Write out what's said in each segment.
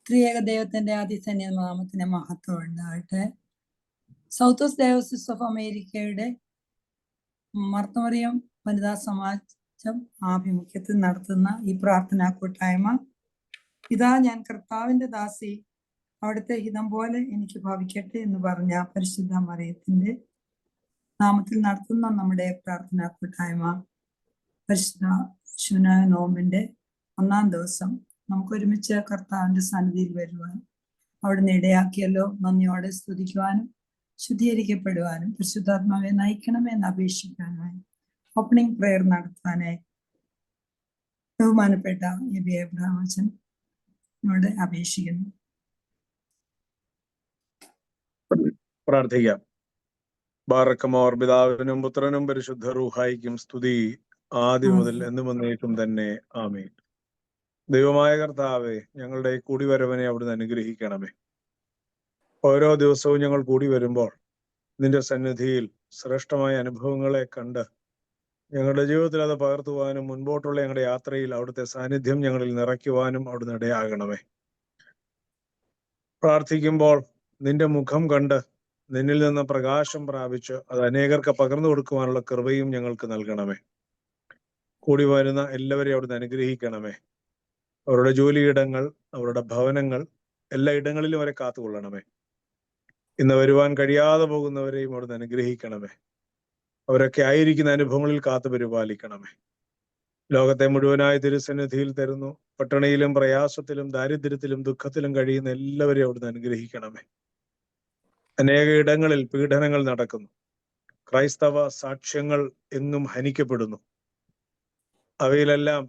ത്രിയേക ദൈവത്തിന്റെ അതിസന്യ നാമത്തിന് മഹത്വം ഉണ്ടാകട്ടെ. സൗത്ത് വെസ്റ്റ് ഡയോസിസ് ഓഫ് അമേരിക്കയുടെ മർത്തമറിയം വനിതാ സമാജം ആഭിമുഖ്യത്തിൽ നടത്തുന്ന ഈ പ്രാർത്ഥനാ കൂട്ടായ്മ, ഇതാ ഞാൻ കർത്താവിന്റെ ദാസി, അവിടുത്തെ ഹിതം പോലെ എനിക്ക് ഭവിക്കട്ടെ എന്ന് പറഞ്ഞ പരിശുദ്ധ മറിയത്തിന്റെ നാമത്തിൽ നടത്തുന്ന നമ്മുടെ പ്രാർത്ഥനാ കൂട്ടായ്മ പരിശുദ്ധ ശൂനായ നോമ്പിന്റെ 1-ാം ദിവസം നമുക്ക് ഒരുമിച്ച് കർത്താവിന്റെ സന്നിധിയിൽ വരുവാൻ അവിടുന്ന് ഇടയാക്കിയല്ലോ. നന്ദിയോടെ സ്തുതിക്കുവാനും ശുദ്ധീകരിക്കപ്പെടുവാനും പരിശുദ്ധാത്മാവെ നയിക്കണമെന്ന് അപേക്ഷിക്കാനായി ഓപ്പണിംഗ് പ്രെയർ നടത്താനായി ബഹുമാനപ്പെട്ട എബി എബ്രഹാം അച്ഛനോട് അപേക്ഷിക്കുന്നു. പ്രാർത്ഥിക്കാം. ബാറക്കമോർ പിതാവിനും പുത്രനും പരിശുദ്ധ റൂഹായിക്കും സ്തുതി, ആദ്യം മുതൽ എന്നും എന്നേക്കും തന്നെ. ആമേൻ. ദൈവമായ കർത്താവെ, ഞങ്ങളുടെ കൂടിവരവനെ അവിടുന്ന് അനുഗ്രഹിക്കണമേ. ഓരോ ദിവസവും ഞങ്ങൾ കൂടി വരുമ്പോൾ നിന്റെ സന്നിധിയിൽ ശ്രേഷ്ഠമായ അനുഭവങ്ങളെ കണ്ട് ഞങ്ങളുടെ ജീവിതത്തിൽ അത് പകർത്തുവാനും മുൻപോട്ടുള്ള ഞങ്ങളുടെ യാത്രയിൽ അവിടുത്തെ സാന്നിധ്യം ഞങ്ങളിൽ നിറയ്ക്കുവാനും അവിടുന്ന് ഇടയാകണമേ. പ്രാർത്ഥിക്കുമ്പോൾ നിന്റെ മുഖം കണ്ട് നിന്നിൽ നിന്ന് പ്രകാശം പ്രാപിച്ച് അത് അനേകർക്ക് പകർന്നു കൊടുക്കുവാനുള്ള കൃപയും ഞങ്ങൾക്ക് നൽകണമേ. കൂടി വരുന്ന എല്ലാവരെയും അവിടുന്ന് അനുഗ്രഹിക്കണമേ. അവരുടെ ജോലിയിടങ്ങൾ, അവരുടെ ഭവനങ്ങൾ, എല്ലാ ഇടങ്ങളിലും അവരെ കാത്തുകൊള്ളണമേ. ഇന്ന് വരുവാൻ കഴിയാതെ പോകുന്നവരെയും അവിടുന്ന് അനുഗ്രഹിക്കണമേ. അവരൊക്കെ ആയിരിക്കുന്ന അനുഭവങ്ങളിൽ കാത്തു പരിപാലിക്കണമേ. ലോകത്തെ മുഴുവനായി തിരുസന്നിധിയിൽ തരുന്നു. പട്ടിണിയിലും പ്രയാസത്തിലും ദാരിദ്ര്യത്തിലും ദുഃഖത്തിലും കഴിയുന്ന എല്ലാവരെയും അവിടുന്ന് അനുഗ്രഹിക്കണമേ. അനേക ഇടങ്ങളിൽ പീഡനങ്ങൾ നടക്കുന്നു. ക്രൈസ്തവ സാക്ഷ്യങ്ങൾ എങ്ങും ഹനിക്കപ്പെടുന്നു. അവയിലെല്ലാം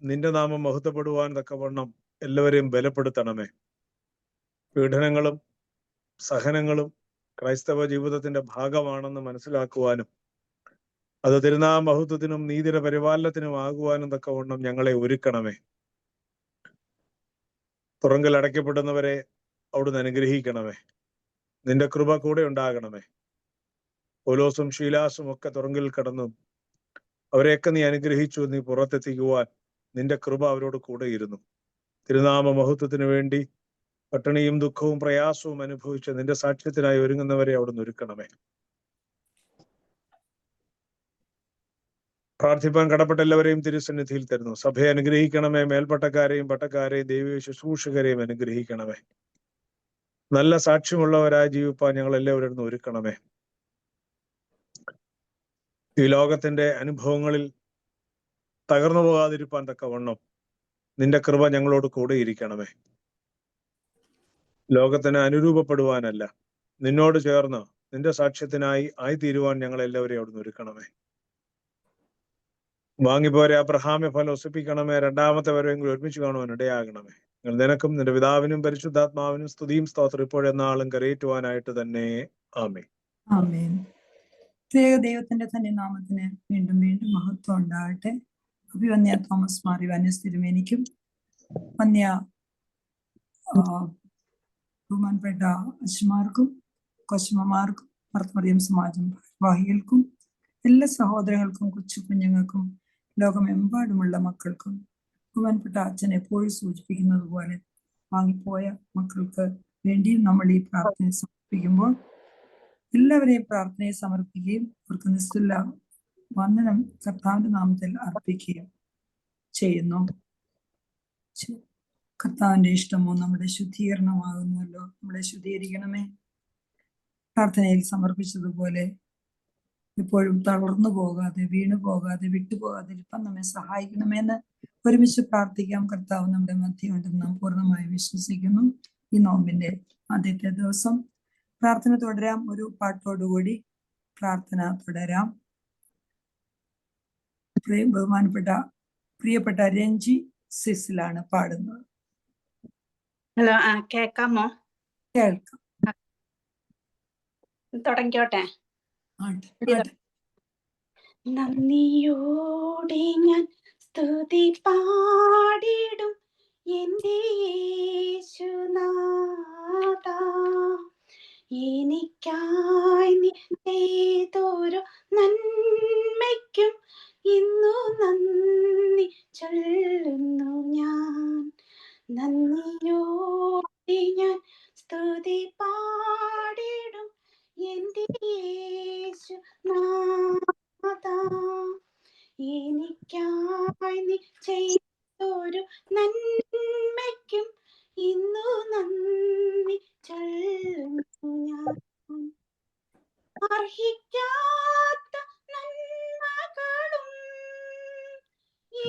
നിന്റെ നാമം മഹത്വപ്പെടുവാൻ തക്കവണ്ണം എല്ലാവരെയും ബലപ്പെടുത്തണമേ. പീഡനങ്ങളും സഹനങ്ങളും ക്രൈസ്തവ ജീവിതത്തിന്റെ ഭാഗമാണെന്ന് മനസ്സിലാക്കുവാനും അത് തിരുനാമ മഹത്വത്തിനും നീതിയുടെ പരിപാലനത്തിനും ആകുവാനും തക്കവണ്ണം ഞങ്ങളെ ഒരുക്കണമേ. തുറങ്കിൽ അടയ്ക്കപ്പെടുന്നവരെ അവിടുന്ന് അനുഗ്രഹിക്കണമേ. നിന്റെ കൃപ കൂടെ ഉണ്ടാകണമേ. പൗലോസും ശീലാസും ഒക്കെ തുറങ്കിൽ കടന്നു, അവരെയൊക്കെ നീ അനുഗ്രഹിച്ചു. നീ പുറത്തെത്തിക്കുവാൻ നിന്റെ കൃപ അവരോട് കൂടെ ഇരുന്നു. തിരുനാമ മഹത്വത്തിന് വേണ്ടി പട്ടിണിയും ദുഃഖവും പ്രയാസവും അനുഭവിച്ച് നിന്റെ സാക്ഷ്യത്തിനായി ഒരുങ്ങുന്നവരെ അവിടുന്ന് ഒരുക്കണമേ. പ്രാർത്ഥിപ്പാൻ കടപ്പെട്ട എല്ലാവരെയും തിരുസന്നിധിയിൽ തരുന്നു. സഭയെ അനുഗ്രഹിക്കണമേ. മേൽപ്പട്ടക്കാരെയും പട്ടക്കാരെയും ദൈവീയ ശുശ്രൂഷകരെയും അനുഗ്രഹിക്കണമേ. നല്ല സാക്ഷ്യമുള്ളവരായി ജീവിപ്പാൻ ഞങ്ങൾ എല്ലാവരും ഒരുക്കണമേ. ഈ ലോകത്തിന്റെ അനുഭവങ്ങളിൽ തകർന്നു പോകാതിരിപ്പാൻ തക്കവണ്ണം നിന്റെ കൃപ ഞങ്ങളോട് കൂടെ ഇരിക്കണമേ. ലോകത്തിന് അനുരൂപപ്പെടുവാനല്ല, നിന്നോട് ചേർന്ന് നിന്റെ സാക്ഷ്യത്തിനായി ആയിത്തീരുവാൻ ഞങ്ങൾ എല്ലാവരെയും അവിടുന്ന് ഒരുക്കണമേ. വാങ്ങിപ്പോരെ അബ്രഹാമെ ഫലമൊസിപ്പിക്കണമേ. രണ്ടാമത്തെ വരെയെങ്കിലും ഒരുമിച്ച് കാണുവാൻ ഇടയാകണമേ. നിങ്ങൾ നിനക്കും നിന്റെ പിതാവിനും പരിശുദ്ധാത്മാവിനും സ്തുതിയും സ്തോത്രം ഇപ്പോഴെന്നാളും കരയേറ്റുവാനായിട്ട് തന്നെ. ആമേൻ. ആമേൻ. ത്രിയേക ദൈവത്തിന്റെ തന്നെ നാമത്തിന് വീണ്ടും വീണ്ടും മഹത്വം ഉണ്ടാകട്ടെ. അഭിവന്യ തോമസ് മാർ യോഹന്നാസ് തിരുമേനിക്കും വന്യ ബഹുമാനപ്പെട്ട അച്ഛന്മാർക്കും കൊച്ചമ്മമാർക്കും മർത്തമറിയം സമാജം ഭാരവാഹികൾക്കും എല്ലാ സഹോദരങ്ങൾക്കും കൊച്ചു കുഞ്ഞുങ്ങൾക്കും ലോകമെമ്പാടുമുള്ള മക്കൾക്കും ബഹുമാനപ്പെട്ട അച്ഛൻ എപ്പോഴും സൂചിപ്പിക്കുന്നത് പോലെ വാങ്ങിപ്പോയ മക്കൾക്ക് വേണ്ടിയും നമ്മൾ ഈ പ്രാർത്ഥന സമർപ്പിക്കുമ്പോൾ എല്ലാവരെയും പ്രാർത്ഥനയെ സമർപ്പിക്കുകയും അവർക്ക് നിസ്തുല വന്ദനം കർത്താവിന്റെ നാമത്തിൽ അർപ്പിക്കുകയും ചെയ്യുന്നു. കർത്താവിന്റെ ഇഷ്ടമോ നമ്മുടെ ശുദ്ധീകരണമാകുന്നുവല്ലോ. നമ്മളെ ശുദ്ധീകരിക്കണമേ. പ്രാർത്ഥനയിൽ സമർപ്പിച്ചതുപോലെ എപ്പോഴും തളർന്നു പോകാതെ, വീണു പോകാതെ, വിട്ടുപോകാതെ ഇരിപ്പം നമ്മെ സഹായിക്കണമെന്ന് ഒരുമിച്ച് പ്രാർത്ഥിക്കാം. കർത്താവ് നമ്മുടെ മധ്യമുണ്ടെന്ന് നാം പൂർണ്ണമായി വിശ്വസിക്കുന്നു. ഈ നോമ്പിന്റെ ആദ്യത്തെ ദിവസം പ്രാർത്ഥന തുടരാം. ഒരു പാട്ടോടുകൂടി പ്രാർത്ഥന തുടരാം. പ്രിയപ്പെട്ട രഞ്ജി സിസിലാണ് പാടുന്നത്. ഹലോ, കേക്കാമോ? കേൾക്കാം. തുടങ്ങിക്കോട്ടെ. നന്ദിയോടെ ഞാൻ സ്തുതി പാടിടും എൻ്റെ യേശുനാഥാ, എനിക്കായി നീ ചെയ്തൊരു നന്മയ്ക്കും ഇന്നു നന്ദി ചൊല്ലുന്നു ഞാൻ. നന്ദിയോടെ നന്മയ്ക്കും ഇന്നു നന്ദി ചൊല്ലുന്നു ഞാൻ. അർഹിക്കാത്ത നന്മകളും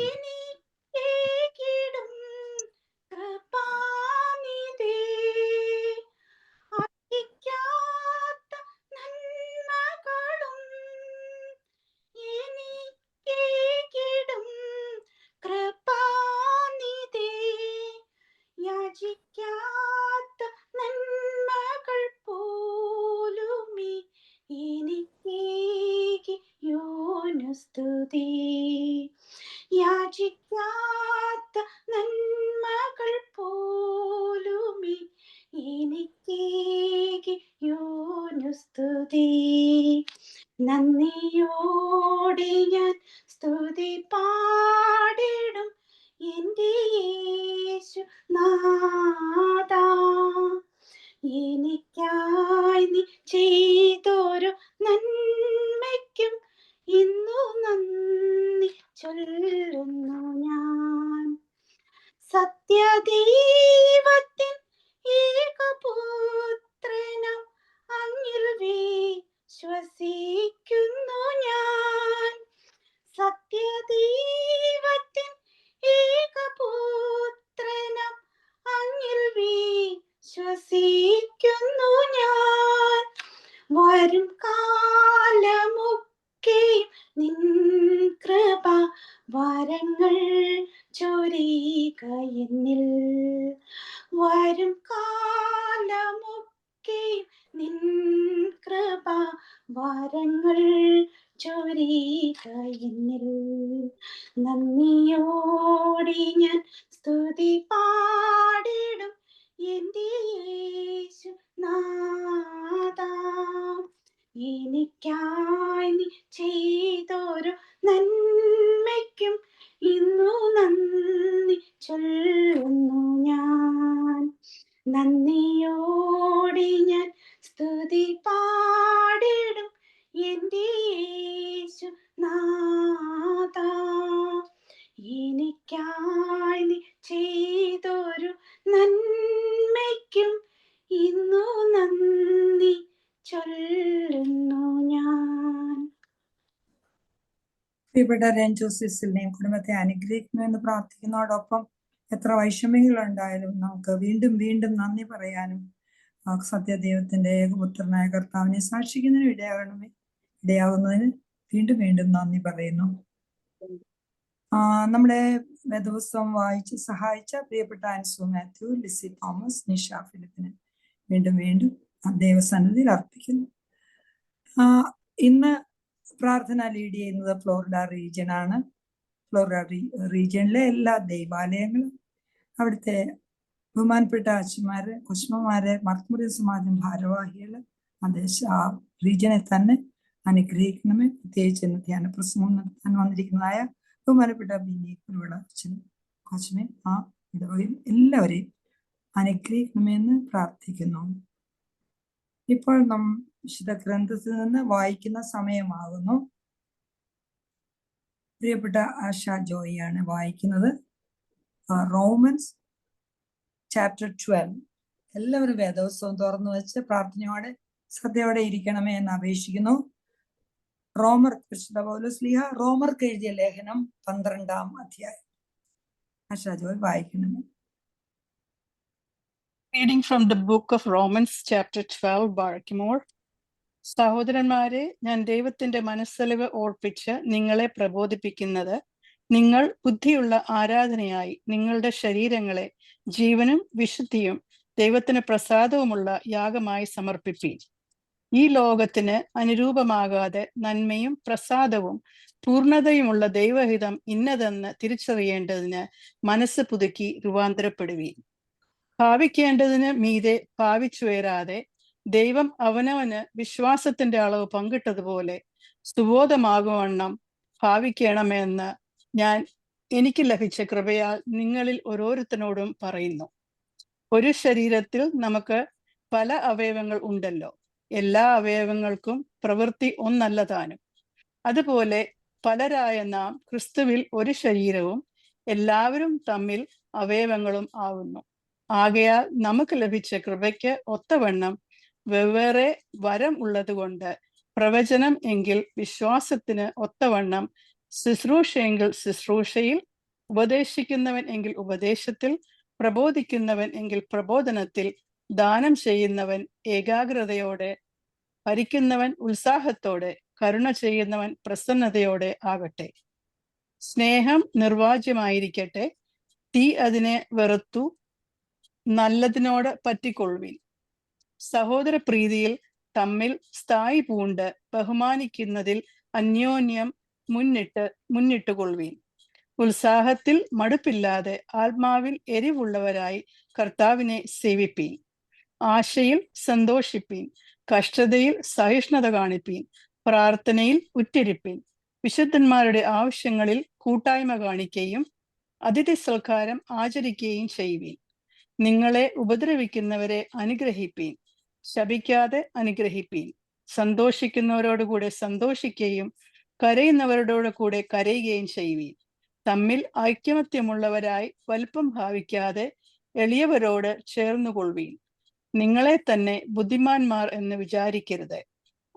എനിക്കേകിടും കൃപാനിധി. അർഹിക്കാത്ത നന്മകളും എനിക്കേകിടും കൃപാനിധി. യാചിക്കാത്ത നന്മകൾ പോലുമേ എനിക്കേകിയോനു സ്തുതി. യാചിക്കാത്ത നന്മകൾ പോലുമേ എനിക്കേകിയോനു സ്തുതി. നന്ദിയോടെ ഞാൻ സ്തുതി പാടിടും എൻ്റെ യേശുനാഥാ. എനിക്കായി നീ ചെയ്തൊരു നന്മയ്ക്കും ഇന്നു നന്ദി ചൊല്ലുന്നു ഞാൻ. സത്യദൈവത്തിൻ ഏകപുത്രനാം അങ്ങിൽ വിശ്വസിക്കുന്നു ഞാൻ. സത്യദൈവത്തിൻ ഏകപുത്രനാം അങ്ങിൽ വിശ്വസിക്കുന്നു ഞാൻ. വരും കാലമൊക്കെയും നിൻ കൃപ വരങ്ങൾ ചൊരിയുക എന്നിൽ. വരും കാലമൊക്കെയും നിൻ കൃപ വരങ്ങൾ ചൊരിയുക എന്നിൽ. നന്ദിയോടെ ഞാൻ സ്തുതി പാടിടും എൻ്റെ യേശുനാഥാ. എനിക്കായി നീ ചെയ്തൊരു നന്മയ്ക്കും ഇന്നു നന്ദി ചൊല്ലുന്നു ഞാൻ. നന്ദിയോടെ ഞാൻ സ്തുതി പാടിടും എൻ്റെ യേശുനാഥാ. എനിക്കായി നീ ചെയ്തൊരു നന്മയ്ക്കും ഇന്നു നന്ദി ചൊല്ലുന്നു ഞാൻ. പ്രിയപ്പെട്ട രഞ്ജു സിസിലിനെയും കുടുംബത്തെ അനുഗ്രഹിക്കണമെന്ന് പ്രാർത്ഥിക്കുന്നതോടൊപ്പം എത്ര വൈഷമ്യങ്ങളുണ്ടായാലും നമുക്ക് വീണ്ടും വീണ്ടും നന്ദി പറയാനും സത്യദൈവത്തിന്റെ ഏകപുത്രനായ കർത്താവിനെ സാക്ഷിക്കുന്നതിന് ഇടയാകുന്നതിന് വീണ്ടും വീണ്ടും നന്ദി പറയുന്നു. നമ്മുടെ വേദപുസ്തകം വായിച്ച് സഹായിച്ച പ്രിയപ്പെട്ട ആൻസു മാത്യു, ലിസി തോമസ്, നിഷ ഫിലിപ്പിന് വീണ്ടും വീണ്ടും ദൈവസന്നിധിയിൽ അർപ്പിക്കുന്നു. ഇന്ന് പ്രാർത്ഥന ലീഡ് ചെയ്യുന്നത് ഫ്ലോറിഡ റീജിയൻ ആണ്. ഫ്ലോറിഡ റീജിയനിലെ എല്ലാ ദൈവാലയങ്ങളും അവിടുത്തെ ബഹുമാനപ്പെട്ട അച്ഛന്മാര്, കൊച്ചുമ്മമാര്, മർത്തമുറി സമാജം ഭാരവാഹികള് ആ റീജിയനെ തന്നെ അനുഗ്രഹിക്കണമേ. പ്രത്യേകിച്ച് ഇന്ന് ധ്യാന പ്രസംഗം നടത്താൻ വന്നിരിക്കുന്നതായ ബഹുമാനപ്പെട്ട ബിനി കുരുവിള അച്ഛനും കൊച്ചനെ ആ ഇടവകയും എല്ലാവരെയും അനുഗ്രഹിക്കണമെന്ന് പ്രാർത്ഥിക്കുന്നു. ഇപ്പോൾ വിശുദ്ധ ഗ്രന്ഥത്തിൽ നിന്ന് വായിക്കുന്ന സമയമാകുന്നു. പ്രിയപ്പെട്ട ആശ ജോയിയാണ് വായിക്കുന്നത് റോമൻസ് ചാപ്റ്റർ 12. എല്ലാവരും വേദപുസ്തകം തുറന്നു വെച്ച് പ്രാർത്ഥനയോടെ ശ്രദ്ധയോടെ ഇരിക്കണമേ എന്ന് അപേക്ഷിക്കുന്നു. വിശുദ്ധ പൗലോസ്ലീഹ റോമർക്ക് എഴുതിയ ലേഖനം 12-ാം അധ്യായം. ആശ Joy വായിക്കണമേ. Reading from the book of Romans chapter 12, Barkimore. സഹോദരന്മാരെ, ഞാൻ ദൈവത്തിന്റെ മനസ്സലിവ് ഓർപ്പിച്ച് നിങ്ങളെ പ്രബോധിപ്പിക്കുന്നത്, നിങ്ങൾ ബുദ്ധിയുള്ള ആരാധനയായി നിങ്ങളുടെ ശരീരങ്ങളെ ജീവനും വിശുദ്ധിയും ദൈവത്തിന് പ്രസാദവുമുള്ള യാഗമായി സമർപ്പിപ്പീൻ. ഈ ലോകത്തിന് അനുരൂപമാകാതെ നന്മയും പ്രസാദവും പൂർണ്ണതയുമുള്ള ദൈവഹിതം ഇന്നതെന്ന് തിരിച്ചറിയേണ്ടതിന് മനസ്സ് പുതുക്കി രൂപാന്തരപ്പെടുവീൻ. ഭാവിക്കേണ്ടതിന് മീതെ ഭാവിച്ചുയരാതെ ദൈവം അവനവന് വിശ്വാസത്തിന്റെ അളവ് പങ്കിട്ടതുപോലെ സുബോധമാകുവണ്ണം ഭാവിക്കണമെന്ന് ഞാൻ എനിക്ക് ലഭിച്ച കൃപയാൽ നിങ്ങളിൽ ഓരോരുത്തരോടും പറയുന്നു. ഒരു ശരീരത്തിൽ നമുക്ക് പല അവയവങ്ങൾ ഉണ്ടല്ലോ, എല്ലാ അവയവങ്ങൾക്കും പ്രവൃത്തി ഒന്നല്ല താനും. അതുപോലെ പലരായ നാം ക്രിസ്തുവിൽ ഒരു ശരീരവും എല്ലാവരും തമ്മിൽ അവയവങ്ങളും ആവുന്നു. ആകയാൽ നമുക്ക് ലഭിച്ച കൃപയ്ക്ക് ഒത്തവണ്ണം വെവ്വേറെ വരം ഉള്ളതുകൊണ്ട് പ്രവചനം എങ്കിൽ വിശ്വാസത്തിന് ഒത്തവണ്ണം, ശുശ്രൂഷയെങ്കിൽ ശുശ്രൂഷയിൽ, ഉപദേശിക്കുന്നവൻ എങ്കിൽ ഉപദേശത്തിൽ, പ്രബോധിക്കുന്നവൻ എങ്കിൽ പ്രബോധനത്തിൽ, ദാനം ചെയ്യുന്നവൻ ഏകാഗ്രതയോടെ, ഭരിക്കുന്നവൻ ഉത്സാഹത്തോടെ, കരുണ ചെയ്യുന്നവൻ പ്രസന്നതയോടെ ആകട്ടെ. സ്നേഹം നിർവാജ്യമായിരിക്കട്ടെ. തീ അതിനെ വെറുത്തു. നല്ലതിനോട് പറ്റിക്കൊള്ളുവിൻ. സഹോദര പ്രീതിയിൽ തമ്മിൽ സ്ഥായി പൂണ്ട് ബഹുമാനിക്കുന്നതിൽ അന്യോന്യം മുന്നിട്ടുകൊള്ളുവിൻ. ഉത്സാഹത്തിൽ മടുപ്പില്ലാതെ ആത്മാവിൽ എരിവുള്ളവരായി കർത്താവിനെ സേവിപ്പീൻ. ആശയിൽ സന്തോഷിപ്പീൻ. കഷ്ടതയിൽ സഹിഷ്ണുത കാണിപ്പീൻ. പ്രാർത്ഥനയിൽ ഉറ്റിരിപ്പീൻ. വിശുദ്ധന്മാരുടെ ആവശ്യങ്ങളിൽ കൂട്ടായ്മ കാണിക്കുകയും അതിഥി സൽക്കാരം ആചരിക്കുകയും ചെയ്യുവീൻ. നിങ്ങളെ ഉപദ്രവിക്കുന്നവരെ അനുഗ്രഹിപ്പീൻ. ശപിക്കാതെ അനുഗ്രഹിപ്പീൻ. സന്തോഷിക്കുന്നവരോടുകൂടെ സന്തോഷിക്കുകയും കരയുന്നവരോട് കൂടെ കരയുകയും ചെയ്യുവീൻ. തമ്മിൽ ഐക്യമത്യമുള്ളവരായി വലിപ്പം ഭാവിക്കാതെ എളിയവരോട് ചേർന്നുകൊള്ളുവീൻ. നിങ്ങളെ തന്നെ ബുദ്ധിമാന്മാർ എന്ന് വിചാരിക്കരുത്.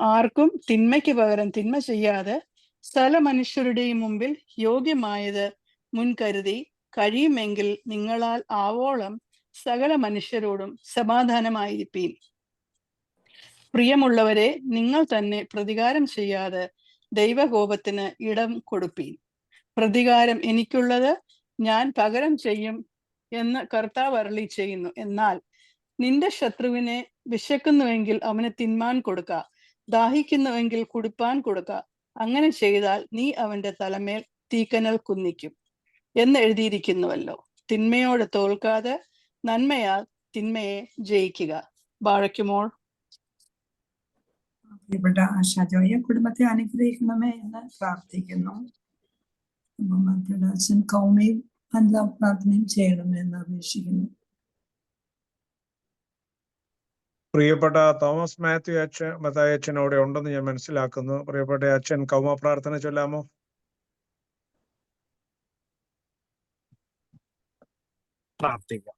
ആർക്കും തിന്മയ്ക്ക് പകരം തിന്മ ചെയ്യാതെ സകല മനുഷ്യരുടെയും മുമ്പിൽ യോഗ്യമായത് മുൻകരുതി കഴിയുമെങ്കിൽ നിങ്ങളാൽ ആവോളം സകല മനുഷ്യരോടും സമാധാനമായിരിപ്പീൻ. പ്രിയമുള്ളവരെ, നിങ്ങൾ തന്നെ പ്രതികാരം ചെയ്യാതെ ദൈവകോപത്തിന് ഇടം കൊടുപ്പീൻ. പ്രതികാരം എനിക്കുള്ളത്, ഞാൻ പകരം ചെയ്യും എന്ന് കർത്താവ് അരുളി ചെയ്യുന്നു. എന്നാൽ നിന്റെ ശത്രുവിനെ വിശക്കുന്നുവെങ്കിൽ അവന് തിന്മാൻ കൊടുക്ക, ദാഹിക്കുന്നുവെങ്കിൽ കുടിപ്പാൻ കൊടുക്ക. അങ്ങനെ ചെയ്താൽ നീ അവന്റെ തലമേൽ തീക്കനൽ കുന്നിക്കും എന്ന് എഴുതിയിരിക്കുന്നുവല്ലോ. തിന്മയോട് തോൽക്കാതെ നന്മയാൽ തിന്മയെ ജയിക്കുക. ബാഴയ്ക്കുമോൾ. പ്രിയപ്പെട്ട ആശാജോയെ കുടുംബത്തെ അനുഗ്രഹിക്കണമേ എന്ന് പ്രാർത്ഥിക്കുന്നു. അച്ഛൻ കൗമയും അഞ്ചാം പ്രാർത്ഥനയും ചെയ്യണമേ എന്ന് അപേക്ഷിക്കുന്നു. പ്രിയപ്പെട്ട തോമസ് മാത്യു മത്തായി അച്ഛൻ അവിടെ ഉണ്ടെന്ന് ഞാൻ മനസ്സിലാക്കുന്നു. പ്രിയപ്പെട്ട അച്ഛൻ കൗമ പ്രാർത്ഥന ചൊല്ലാമോ? പ്രാർത്ഥിക്കാം.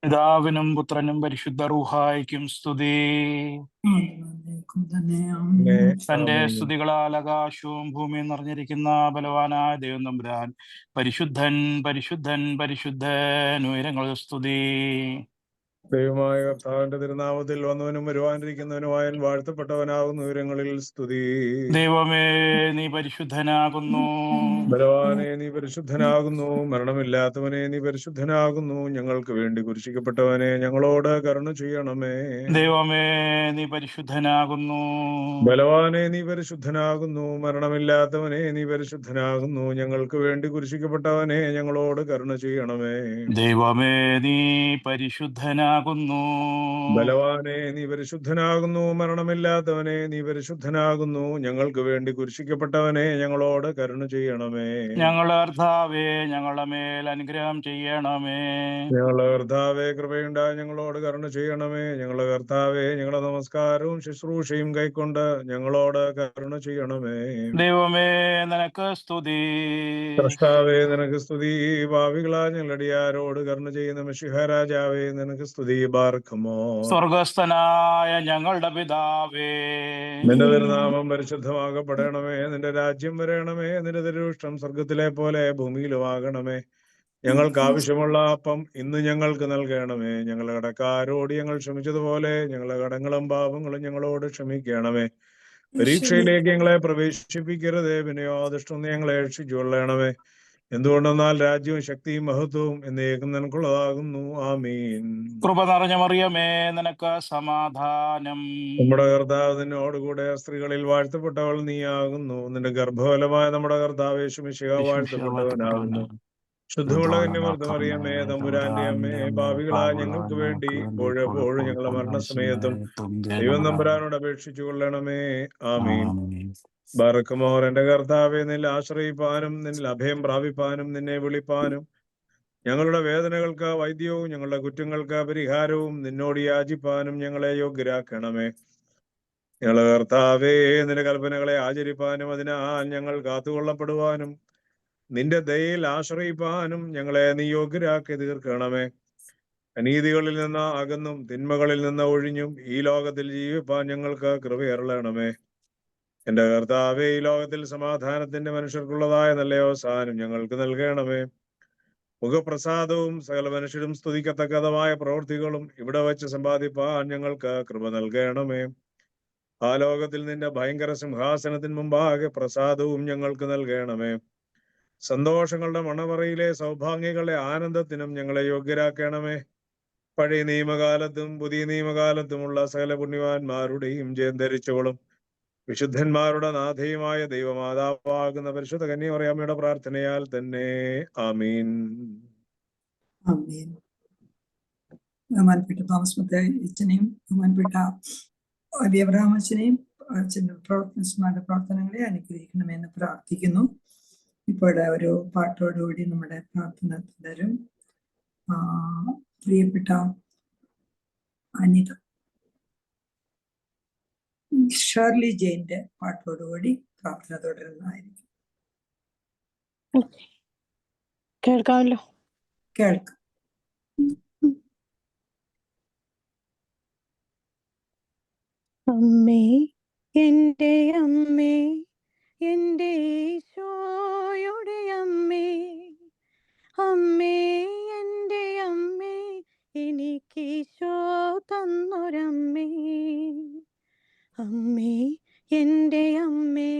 പിതാവിനും പുത്രനും പരിശുദ്ധ റൂഹായിക്കും സ്തുതി. തന്റെ സ്തുതികളാൽ ആകാശവും ഭൂമിയും നിറഞ്ഞിരിക്കുന്ന ബലവാനായ ദൈവം തമ്പുരാൻ പരിശുദ്ധൻ പരിശുദ്ധൻ പരിശുദ്ധൻ, ഉയരങ്ങൾ സ്തുതി. ദൈവമായ കർത്താവിന്റെ തിരുനാമത്തിൽ വന്നവനും വരുവാനിരിക്കുന്നവനുമായ വാഴ്ത്തപ്പെട്ടവനാകുന്ന ഉയരങ്ങളിൽ സ്തുതി. ദൈവമേ, നീ പരിശുദ്ധനാകുന്നു. ബലവാനെ, നീ പരിശുദ്ധനാകുന്നു. മരണമില്ലാത്തവനെ, നീ പരിശുദ്ധനാകുന്നു. ഞങ്ങൾക്ക് വേണ്ടി കുരിശിക്കപ്പെട്ടവനെ, ഞങ്ങളോട് കരുണ ചെയ്യണമേ. ദൈവമേ, നീ പരിശുദ്ധനാകുന്നു. ബലവാനെ, നീ പരിശുദ്ധനാകുന്നു. മരണമില്ലാത്തവനെ, നീ പരിശുദ്ധനാകുന്നു. ഞങ്ങൾക്ക് വേണ്ടി കുരിശിക്കപ്പെട്ടവനെ, ഞങ്ങളോട് കരുണ ചെയ്യണമേ. ദൈവമേ, നീ പരിശുദ്ധനാകുന്നു. ബലവാനെ, നീ പരിശുദ്ധനാകുന്നു. മരണമില്ലാത്തവനെ, നീ പരിശുദ്ധനാകുന്നു. ഞങ്ങൾക്ക് വേണ്ടി കുരിശിക്കപ്പെട്ടവനെ, ഞങ്ങളോട് കരുണ ചെയ്യണമേ. ഞങ്ങളുടെ കർത്താവേ, ഞങ്ങളുടെ മേൽ അനുഗ്രഹം ചെയ്യണമേ. ഞങ്ങളുടെ കർത്താവേ, കൃപയുണ്ടായി ഞങ്ങളോട് കരുണ ചെയ്യണമേ. ഞങ്ങളുടെ കർത്താവേ, ഞങ്ങളുടെ നമസ്കാരവും ശുശ്രൂഷയും കൈക്കൊണ്ട് ഞങ്ങളോട് കരുണ ചെയ്യണമേ. ദൈവമേ, നിനക്ക് സ്തുതി. കർത്താവേ, നിനക്ക് സ്തുതി. ഭാവികളാ ഞങ്ങളടിയാരോട് കരുണ ചെയ്യുന്ന മിശിഹാ രാജാവേ, നിനക്ക് സ്തുതി. ബാർക്കുമോ. സ്വർഗസ്ഥനായ ഞങ്ങളുടെ പിതാവേ, നിന്റെ തിരുനാമം പരിശുദ്ധമാകപ്പെടണമേ. നിന്റെ രാജ്യം വരണമേ. നിന്റെ തിരുവിഷ്ടം സ്വർഗത്തിലെ പോലെ ഭൂമിയിലുമാകണമേ. ഞങ്ങൾക്ക് ആവശ്യമുള്ള അപ്പം ഇന്ന് ഞങ്ങൾക്ക് നൽകണമേ. ഞങ്ങളുടെ കടക്കാരോട് ഞങ്ങൾ ക്ഷമിച്ചതുപോലെ ഞങ്ങളുടെ കടങ്ങളും പാപങ്ങളും ഞങ്ങളോട് ക്ഷമിക്കണമേ. പരീക്ഷയിലേക്ക് ഞങ്ങളെ പ്രവേശിപ്പിക്കരുതേ, പിന്നെയോ ദുഷ്ടം ഞങ്ങളെ രക്ഷിച്ചുകൊള്ളണമേ. എന്തുകൊണ്ടെന്നാൽ രാജ്യവും ശക്തിയും മഹത്വവും എന്നേക്കും നിനക്കുള്ളതാകുന്നു. ആമീൻ. കൃപ നിറഞ്ഞ മറിയമേ, നിനക്ക് സമാധാനം. നമ്മുടെ കർത്താവ് നിന്നോടുകൂടെ സ്ത്രീകളിൽ വാഴ്ത്തപ്പെട്ടവൾ നീയാകുന്നു. നിന്റെ ഗർഭഫലമായ നമ്മുടെ കർത്താവ് യേശു മിശിഹാ വാഴ്ത്തപ്പെട്ടവനാകുന്നു. ശുദ്ധമുള്ള കന്യമറിയമേ, തമ്പുരാന്റെ അമ്മേ, ഭാവികളായ ഞങ്ങൾക്ക് വേണ്ടി ഇപ്പോഴെപ്പോഴും ഞങ്ങളുടെ മരണസമയത്തും ദൈവം തമ്പുരാനോട് അപേക്ഷിച്ചു കൊള്ളണമേ. ആമീൻ. ബറക്കുമോർ. എന്റെ കർത്താവെ, നിന്നിൽ ആശ്രയിപ്പാനും നിന്നിൽ അഭയം പ്രാപിപ്പാനും നിന്നെ വിളിപ്പാനും ഞങ്ങളുടെ വേദനകൾക്ക് വൈദ്യവും ഞങ്ങളുടെ കുറ്റങ്ങൾക്ക് പരിഹാരവും നിന്നോട് യാചിപ്പാനും ഞങ്ങളെ യോഗ്യരാക്കണമേ. ഞങ്ങളുടെ കർത്താവേ, നിന്റെ കൽപ്പനകളെ ആചരിപ്പാനും അതിനാൽ ഞങ്ങൾ കാത്തുകൊള്ളപ്പെടുവാനും നിന്റെ ദയയിൽ ആശ്രയിപ്പാനും ഞങ്ങളെ നീ യോഗ്യരാക്കി തീർക്കണമേ. അനീതികളിൽ നിന്ന് അകന്നും തിന്മകളിൽ നിന്ന് ഒഴിഞ്ഞും ഈ ലോകത്തിൽ ജീവിപ്പാൻ ഞങ്ങൾക്ക് കൃപയരുളണമേ. എന്റെ കർത്താവേ, ഈ ലോകത്തിൽ സമാധാനത്തിന്റെ മനുഷ്യർക്കുള്ളതായ നല്ല അവസാനം ഞങ്ങൾക്ക് നൽകണമേ. മുഖപ്രസാദവും സകല മനുഷ്യരും സ്തുതിക്കത്തക്കതുമായ പ്രവൃത്തികളും ഇവിടെ വെച്ച് സമ്പാദിപ്പാൻ ഞങ്ങൾക്ക് കൃപ നൽകണമേ. ആ ലോകത്തിൽ നിന്റെ ഭയങ്കര സിംഹാസനത്തിന് മുമ്പാകെ പ്രസാദവും ഞങ്ങൾക്ക് നൽകണമേ. സന്തോഷങ്ങളുടെ മണവറയിലെ സൗഭാഗ്യങ്ങളുടെ ആനന്ദത്തിനും ഞങ്ങളെ യോഗ്യരാക്കണമേ. പഴയ നിയമകാലത്തും പുതിയ നിയമകാലത്തുമുള്ള സകല പുണ്യവാന്മാരുടെയും ജയം ധരിച്ചവളും വിശുദ്ധന്മാരുടെ നാഥയുമായ ദൈവമാതാവാകുന്ന പരിശുദ്ധ കന്യമറിയാമ്മയുടെ പ്രാർത്ഥനയാൽ തന്നെ ആമീൻ. ആമേൻ. ബഹുമാനപ്പെട്ട തോമസ് അച്ഛനെയും ബഹുമാനപ്പെട്ട അബിയബ്രഹാം അച്ഛനെയും അച്ഛൻ്റെ പ്രവർത്തനങ്ങളെ അനുഗ്രഹിക്കണമെന്ന് പ്രാർത്ഥിക്കുന്നു. ഇപ്പോൾ ഒരു പാട്ടോടുകൂടി നമ്മുടെ പ്രാർത്ഥന തുടരും. പ്രിയപ്പെട്ട അനിത ഷേർലി ജെയിന്റെ പാട്ടോടുകൂടി പ്രാർത്ഥന തുടരുന്നതായിരിക്കും. കേൾക്കാമല്ലോ? കേൾക്കാം. അമ്മേ, എൻ്റെ അമ്മേ, എൻ്റെ ഈശോയുടെ അമ്മേ, അമ്മേ എൻ്റെ അമ്മേ, എനിക്ക് ഈശോ തന്നൊരമ്മേ. അമ്മേ എൻ്റെ അമ്മേ,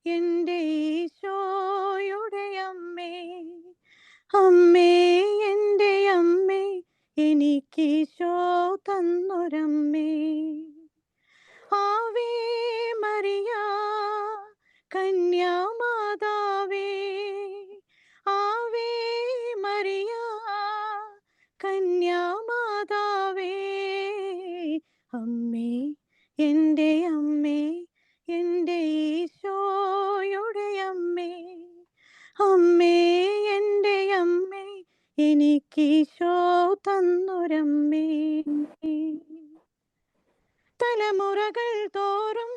എൻ്റെ ഈശോയുടെ അമ്മേ, അമ്മേ എൻ്റെ അമ്മേ, എനിക്ക് ഈശോ തന്നൊരമ്മേ. ആവേ മറിയ കന്യാമാതാവേ, ആവേ മറിയ കന്യാമാതാവേ, അമ്മേ എൻ്റെ അമ്മേ, എൻ്റെ ഈശോയുടെ അമ്മേ, അമ്മേ എൻ്റെ അമ്മേ, എനിക്ക് ഈശോ തന്നൊരമ്മേ. തലമുറകൾ തോറും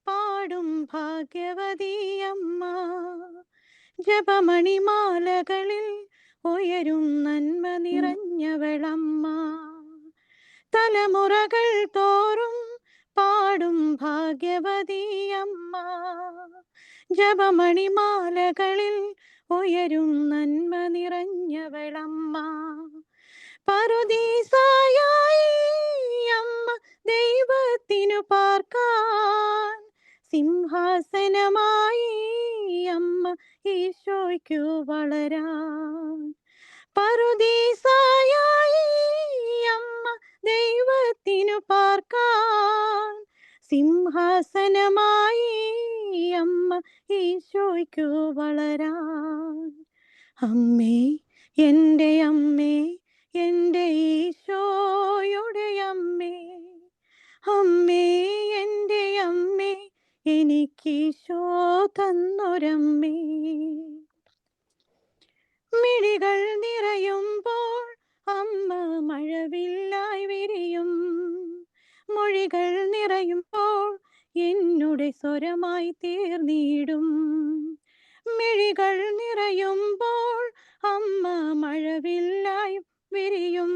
പാടും ഭാഗ്യവതിയമ്മ, ജപമണിമാലകളിൽ ഉയരും നന്മ നിറഞ്ഞവളമ്മ. തലമുറകൾ തോറും പാടും ഭാഗ്യവതിയമ്മ, ജപമണിമാലകളിൽ ഉയരും നന്മ നിറഞ്ഞവളമ്മ. പറുദീസായായി അമ്മ ദൈവത്തിനു പാർക്കാൻ, സിംഹാസനമായി അമ്മ ഈശോയ്ക്കു വളരാൻ. പറുദീസായായി അമ്മ ദൈവത്തിനു പാർക്കാൻ, സിംഹാസനമായി അമ്മ ഈശോയ്ക്കു വളരാൻ. അമ്മേ എൻ്റെ അമ്മേ, എൻ്റെ ഈശോയുടെ അമ്മേ, അമ്മേ എൻ്റെ അമ്മേ, എനിക്ക് ഈശോ തന്നൊരമ്മേ. മിഴികൾ നിറയുമ്പോൾ അമ്മ മഴവില്ലായി വിരിയും, മൊഴികൾ നിറയുമ്പോൾ എന്നുടെ സ്വരമായി തീർന്നിടും. മിഴികൾ നിറയുമ്പോൾ അമ്മ മഴവില്ലായി വിരിയും,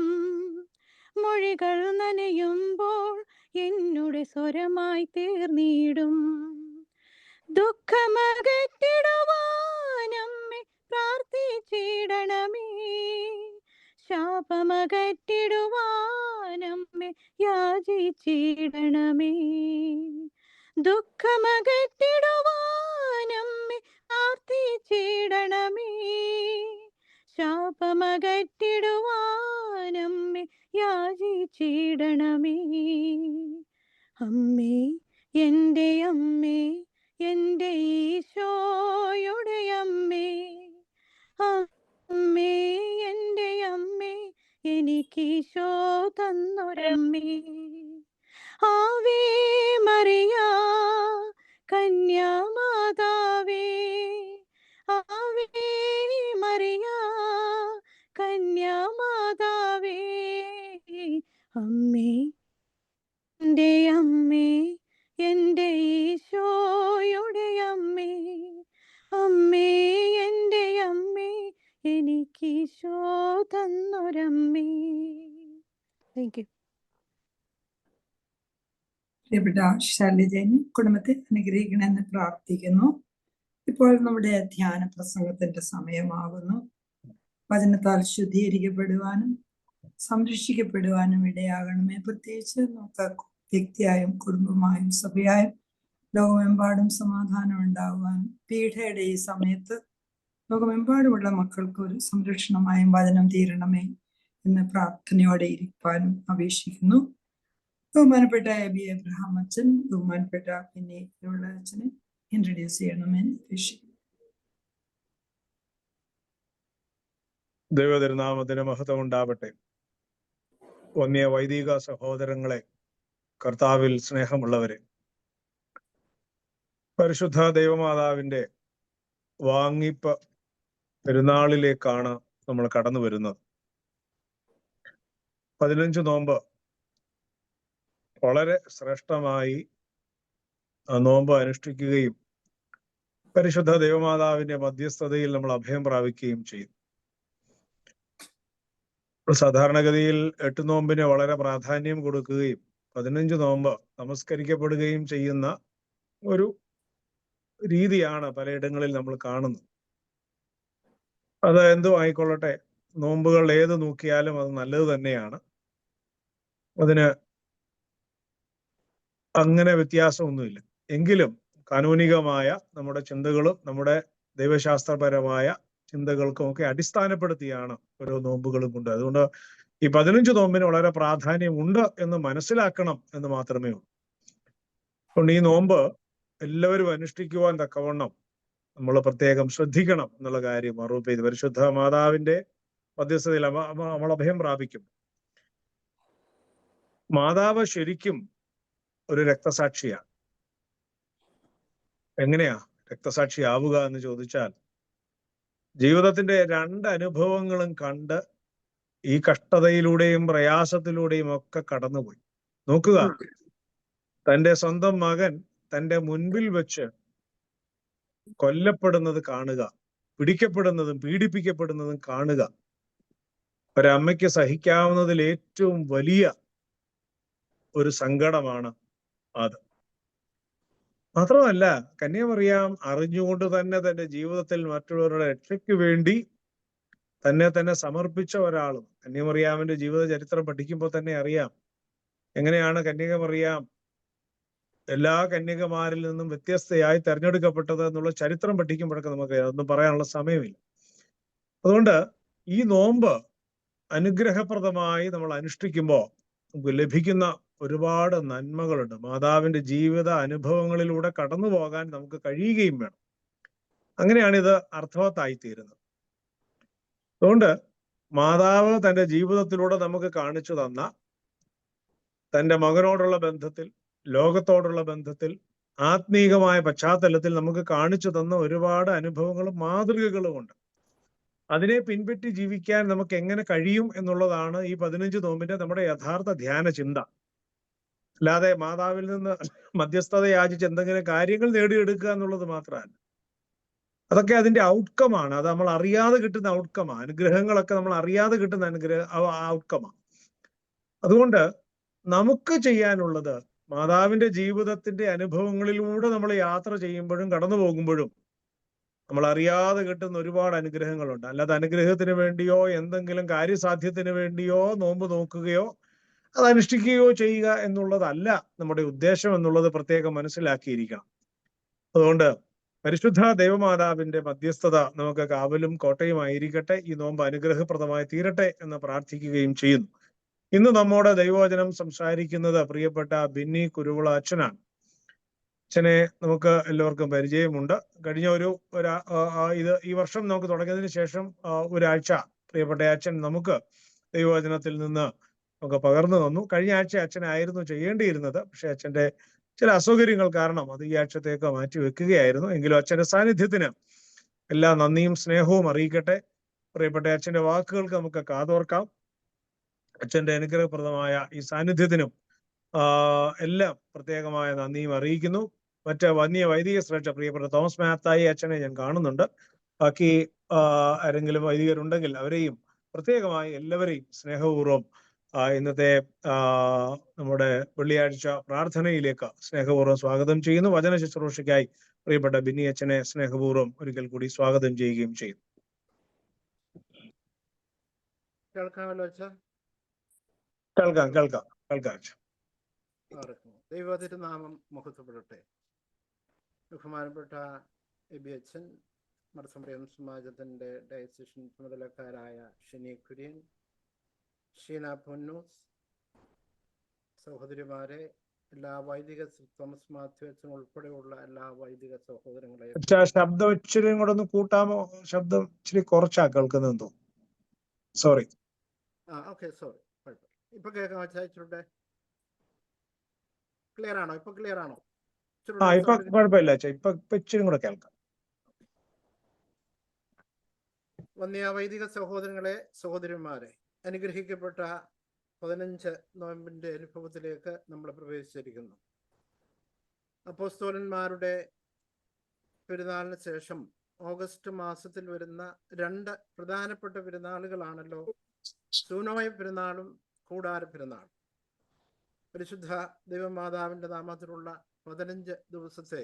മൊഴികൾ നനയുമ്പോൾ എന്നുടെ സ്വരമായി തീർന്നിടും. ദുഃഖമകറ്റിടുവാനമ്മേ പ്രാർത്ഥിച്ചിടണമേ, ശാപമകറ്റിടുവാനമ്മേ യാചിച്ചിടണമേ. ദുഃഖമകറ്റിടുവാനമ്മേ പ്രാർത്ഥിച്ചിടണമേ, ശാപമകറ്റിടുവാനമ്മേ യാചിച്ചിടണമേ. അമ്മേ എൻ്റെ അമ്മേ, എൻ്റെ ഈശോയുടെ അമ്മേ, അമ്മേ എൻ്റെ അമ്മേ, എനിക്ക് ഈശോ തന്നൊരമ്മേ. ആവേ മറിയ കന്യാമാതാവേ, ആവേ മറിയ കന്യാമാതാവേ, അമ്മേ എൻ്റെ അമ്മേ, എൻ്റെ ഈശോയുടെ അമ്മേ, അമ്മേ എൻ്റെ ഈശോ തന്നൊരമ്മേ. Thank you. പ്രിയപ്പെട്ട ശൈലജയും കുടുംബത്തെ അനുഗ്രഹിക്കണമെന്ന് പ്രാർത്ഥിക്കുന്നു. ഇപ്പോൾ നമ്മുടെ ധ്യാന പ്രസംഗത്തിന്റെ സമയമാകുന്നു. വചനത്താൽ ശുദ്ധീകരിക്കപ്പെടുവാനും സംരക്ഷിക്കപ്പെടുവാനും ഇടയാകണമേ. പ്രത്യേകിച്ച് നമുക്ക് വ്യക്തിയായും കുടുംബമായും സഭയായും ലോകമെമ്പാടും സമാധാനം ഉണ്ടാകുവാൻ പീഡയുടെ ഈ സമയത്ത് ലോകമെമ്പാടുമുള്ള മക്കൾക്ക് ഒരു സംരക്ഷണമായും വചനം തീരണമേ എന്ന് പ്രാർത്ഥനയോടെ ഇരിക്കാനും അപേക്ഷിക്കുന്നു. ബഹുമാനപ്പെട്ട എബി എബ്രഹാം അച്ഛൻ, ബഹുമാനപ്പെട്ട പിന്നെയുള്ള അച്ഛനെ ഇൻട്രൊഡ്യൂസ് ചെയ്യണമെന്ന് അപേക്ഷിക്കുന്നു. ദൈവതിരുനാമത്തിന് മഹത്വം ഉണ്ടാവട്ടെ. വന്യ വൈദിക സഹോദരങ്ങളെ, കർത്താവിൽ സ്നേഹമുള്ളവരെ, പരിശുദ്ധ ദൈവമാതാവിന്റെ വാങ്ങിപ്പ് പെരുന്നാളിലേക്കാണ് നമ്മൾ കടന്നു വരുന്നത്. 15 നോമ്പ് വളരെ ശ്രേഷ്ഠമായി നോമ്പ് അനുഷ്ഠിക്കുകയും പരിശുദ്ധ ദൈവമാതാവിന്റെ മധ്യസ്ഥതയിൽ നമ്മൾ അഭയം പ്രാപിക്കുകയും ചെയ്യും. സാധാരണഗതിയിൽ 8 നോമ്പിന് വളരെ പ്രാധാന്യം കൊടുക്കുകയും 15 നോമ്പ് നമസ്കരിക്കപ്പെടുകയും ചെയ്യുന്ന ഒരു രീതിയാണ് പലയിടങ്ങളിൽ നമ്മൾ കാണുന്നത്. അത് എന്തോ ആയിക്കൊള്ളട്ടെ, നോമ്പുകൾ ഏത് നോക്കിയാലും അത് നല്ലത് തന്നെയാണ്. അതിന് അങ്ങനെ വ്യത്യാസമൊന്നുമില്ല. എങ്കിലും കാനൂനികമായ നമ്മുടെ ചിന്തകളും നമ്മുടെ ദൈവശാസ്ത്രപരമായ ചിന്തകൾക്കും ഒക്കെ അടിസ്ഥാനപ്പെടുത്തിയാണ് ഓരോ നോമ്പുകളും കൊണ്ട്. അതുകൊണ്ട് ഈ 15 നോമ്പിന് വളരെ പ്രാധാന്യമുണ്ട് എന്ന് മനസ്സിലാക്കണം എന്ന് മാത്രമേ ഉള്ളൂ. അതുകൊണ്ട് ഈ നോമ്പ് എല്ലാവരും അനുഷ്ഠിക്കുവാൻ തക്കവണ്ണം നമ്മൾ പ്രത്യേകം ശ്രദ്ധിക്കണം എന്നുള്ള കാര്യം അറിയിപ്പ് ചെയ്ത് പരിശുദ്ധ മാതാവിന്റെ മധ്യസ്ഥതയിൽ നമ്മൾ അഭയം പ്രാപിക്കും. മാതാവ് ശരിക്കും ഒരു രക്തസാക്ഷിയാണ്. എങ്ങനെയാ രക്തസാക്ഷിയാവുക എന്ന് ചോദിച്ചാൽ, ജീവിതത്തിന്റെ 2 അനുഭവങ്ങളും കണ്ട് ഈ കഷ്ടതയിലൂടെയും പ്രയാസത്തിലൂടെയും ഒക്കെ കടന്നുപോയി. നോക്കുക, തന്റെ സ്വന്തം മകൻ തന്റെ മുൻപിൽ വെച്ച് കൊല്ലപ്പെടുന്നത് കാണുക, പിടിക്കപ്പെടുന്നതും പീഡിപ്പിക്കപ്പെടുന്നതും കാണുക ഒരമ്മയ്ക്ക് സഹിക്കാവുന്നതിൽ ഏറ്റവും വലിയ ഒരു സങ്കടമാണ് അത്. മാത്രമല്ല, കന്യാമറിയാം അറിഞ്ഞുകൊണ്ട് തന്നെ തന്റെ ജീവിതത്തിൽ മറ്റുള്ളവരുടെ രക്ഷയ്ക്ക് വേണ്ടി തന്നെ സമർപ്പിച്ച ഒരാളും. കന്യാമറിയാമിന്റെ ജീവിത ചരിത്രം പഠിക്കുമ്പോൾ തന്നെ അറിയാം എങ്ങനെയാണ് കന്യകമറിയാം എല്ലാ കന്യകമാരിൽ നിന്നും വ്യത്യസ്തയായി തെരഞ്ഞെടുക്കപ്പെട്ടത് എന്നുള്ള ചരിത്രം പഠിക്കുമ്പോഴൊക്കെ നമുക്ക് അതൊന്നും പറയാനുള്ള സമയമില്ല. അതുകൊണ്ട് ഈ നോമ്പ് അനുഗ്രഹപ്രദമായി നമ്മൾ അനുഷ്ഠിക്കുമ്പോൾ നമുക്ക് ലഭിക്കുന്ന ഒരുപാട് നന്മകളുണ്ട്. മാതാവിന്റെ ജീവിത അനുഭവങ്ങളിലൂടെ കടന്നു പോകാൻ നമുക്ക് കഴിയുകയും വേണം. അങ്ങനെയാണ് ഇത് അർത്ഥവത്തായിത്തീരുന്നത്. അതുകൊണ്ട് മാതാവ് തന്റെ ജീവിതത്തിലൂടെ നമുക്ക് കാണിച്ചു തന്ന തന്റെ മകനോടുള്ള ബന്ധത്തിൽ, ലോകത്തോടുള്ള ബന്ധത്തിൽ, ആത്മീകമായ പശ്ചാത്തലത്തിൽ നമുക്ക് കാണിച്ചു തന്ന ഒരുപാട് അനുഭവങ്ങളും മാതൃകകളും ഉണ്ട്. അതിനെ പിൻപറ്റി ജീവിക്കാൻ നമുക്ക് എങ്ങനെ കഴിയും എന്നുള്ളതാണ് ഈ 15 നോമ്പിന്റെ നമ്മുടെ യഥാർത്ഥ ധ്യാന ചിന്ത. അല്ലാതെ മാതാവിൽ നിന്ന് മധ്യസ്ഥത യാചിച്ച് എന്തെങ്കിലും കാര്യങ്ങൾ നേടിയെടുക്കുക എന്നുള്ളത് മാത്രമല്ല. അതൊക്കെ അതിന്റെ ഔട്ട്കമാണ്. അത് നമ്മൾ അറിയാതെ കിട്ടുന്ന ഔട്ട്കമാണ്. അനുഗ്രഹങ്ങളൊക്കെ നമ്മൾ അറിയാതെ കിട്ടുന്ന ഔട്ട്കമാണ്. അതുകൊണ്ട് നമുക്ക് ചെയ്യാനുള്ളത് മാതാവിന്റെ ജീവിതത്തിന്റെ അനുഭവങ്ങളിലൂടെ നമ്മൾ യാത്ര ചെയ്യുമ്പോഴും കടന്നു പോകുമ്പോഴും നമ്മൾ അറിയാതെ കിട്ടുന്ന ഒരുപാട് അനുഗ്രഹങ്ങളുണ്ട്. അല്ലാതെ അനുഗ്രഹത്തിന് വേണ്ടിയോ എന്തെങ്കിലും കാര്യസാധ്യത്തിന് വേണ്ടിയോ നോമ്പ് നോക്കുകയോ അത് അനുഷ്ഠിക്കുകയോ ചെയ്യുക എന്നുള്ളതല്ല നമ്മുടെ ഉദ്ദേശം എന്നുള്ളത് പ്രത്യേകം മനസ്സിലാക്കിയിരിക്കണം. അതുകൊണ്ട് പരിശുദ്ധ ദൈവമാതാവിന്റെ മധ്യസ്ഥത നമുക്ക് കാവലും കോട്ടയുമായിരിക്കട്ടെ. ഈ നോമ്പ് അനുഗ്രഹപ്രദമായി തീരട്ടെ എന്ന് പ്രാർത്ഥിക്കുകയും ചെയ്യുന്നു. ഇന്ന് നമ്മോട് ദൈവവചനം സംസാരിക്കുന്നത് പ്രിയപ്പെട്ട ബിന്നി കുരുവിള അച്ഛനാണ്. അച്ഛനെ നമുക്ക് എല്ലാവർക്കും പരിചയമുണ്ട്. കഴിഞ്ഞ ഈ വർഷം നമുക്ക് തുടങ്ങിയതിന് ശേഷം ഒരാഴ്ച പ്രിയപ്പെട്ട അച്ഛൻ നമുക്ക് ദൈവവചനത്തിൽ നിന്ന് നമുക്ക് പകർന്നു തന്നു. കഴിഞ്ഞ ആഴ്ച അച്ഛനായിരുന്നു ചെയ്യേണ്ടിയിരുന്നത്. പക്ഷെ അച്ഛന്റെ ചില അസൗകര്യങ്ങൾ കാരണം അത് ഈ ആഴ്ചത്തേക്ക് മാറ്റി വെക്കുകയായിരുന്നു. എങ്കിലും അച്ഛന്റെ സാന്നിധ്യത്തിന് എല്ലാ നന്ദിയും സ്നേഹവും അറിയിക്കട്ടെ. പ്രിയപ്പെട്ട അച്ഛന്റെ വാക്കുകൾക്ക് നമുക്ക് കാതോർക്കാം. അച്ഛന്റെ അനുഗ്രഹപ്രദമായ ഈ സാന്നിധ്യത്തിനും എല്ലാം പ്രത്യേകമായ നന്ദിയും അറിയിക്കുന്നു. മറ്റ് വന്യ വൈദിക ശ്രേഷ്ഠ പ്രിയപ്പെട്ട തോമസ് മാത്തായി അച്ഛനെ ഞാൻ കാണുന്നുണ്ട്. ബാക്കി ആരെങ്കിലും വൈദികരുണ്ടെങ്കിൽ അവരെയും പ്രത്യേകമായി എല്ലാവരെയും സ്നേഹപൂർവ്വം ഇന്നത്തെ നമ്മുടെ വെള്ളിയാഴ്ച പ്രാർത്ഥനയിലേക്ക് സ്നേഹപൂർവ്വം സ്വാഗതം ചെയ്യുന്നു. വചന ശുശ്രൂഷയ്ക്കായി പ്രിയപ്പെട്ട ബിന്നി അച്ഛനെ സ്നേഹപൂർവ്വം ഒരിക്കൽ കൂടി സ്വാഗതം ചെയ്യുകയും ചെയ്യുന്നു. കേൾക്കാമല്ലോ അച്ഛാ? കേൾക്കാം. ദൈവത്തിന്റെ നാമം മഹത്വപ്പെടട്ടെ. ബഹുമാനപ്പെട്ട എബി അച്ഛൻ, മർസംബ്രിയം സമാജത്തിന്റെ ഡയസിഷൻ ചുമതലക്കാരായ ഷിനി കുര്യൻ, ഷീന പൊന്നൂസ്, സഹോദരിമാരെ, എല്ലാ വൈദിക തോമസ് മാത്യു അച്ഛൻ ഉൾപ്പെടെയുള്ള എല്ലാ വൈദിക സഹോദരങ്ങളെയും ശബ്ദം ഇച്ചിരി കൂടെ ഒന്ന് കൂട്ടാമോ? ശബ്ദം ഇച്ചിരി കുറച്ചാ കേൾക്കുന്നതെന്ന് തോന്നുന്നു. സോറി. Okay, sorry. ഇപ്പൊ കേൾക്കാം അച്ഛാ? ഇച്ചിരൂടെ ക്ലിയർ ആണോ? ഇപ്പൊ ക്ലിയർ ആണോ? ഇപ്പൊ കുഴപ്പമില്ല അച്ഛാ, ഇപ്പൊ ഇച്ചിരി കൂടെ കേൾക്കാം. വന്യ വൈദിക സഹോദരങ്ങളെ, സഹോദരിമാരെ, അനുഗ്രഹിക്കപ്പെട്ട 15 നോയമ്പിന്റെ അനുഭവത്തിലേക്ക് നമ്മൾ പ്രവേശിച്ചിരിക്കുന്നു. അപ്പോസ്തലന്മാരുടെ പെരുന്നാളിന് ശേഷം ഓഗസ്റ്റ് മാസത്തിൽ വരുന്ന 2 പ്രധാനപ്പെട്ട പെരുന്നാളുകളാണല്ലോ സൂനോയ പെരുന്നാളും കൂടാര പെരുന്നാളും. പരിശുദ്ധ ദൈവമാതാവിന്റെ നാമത്തിലുള്ള 15 ദിവസത്തെ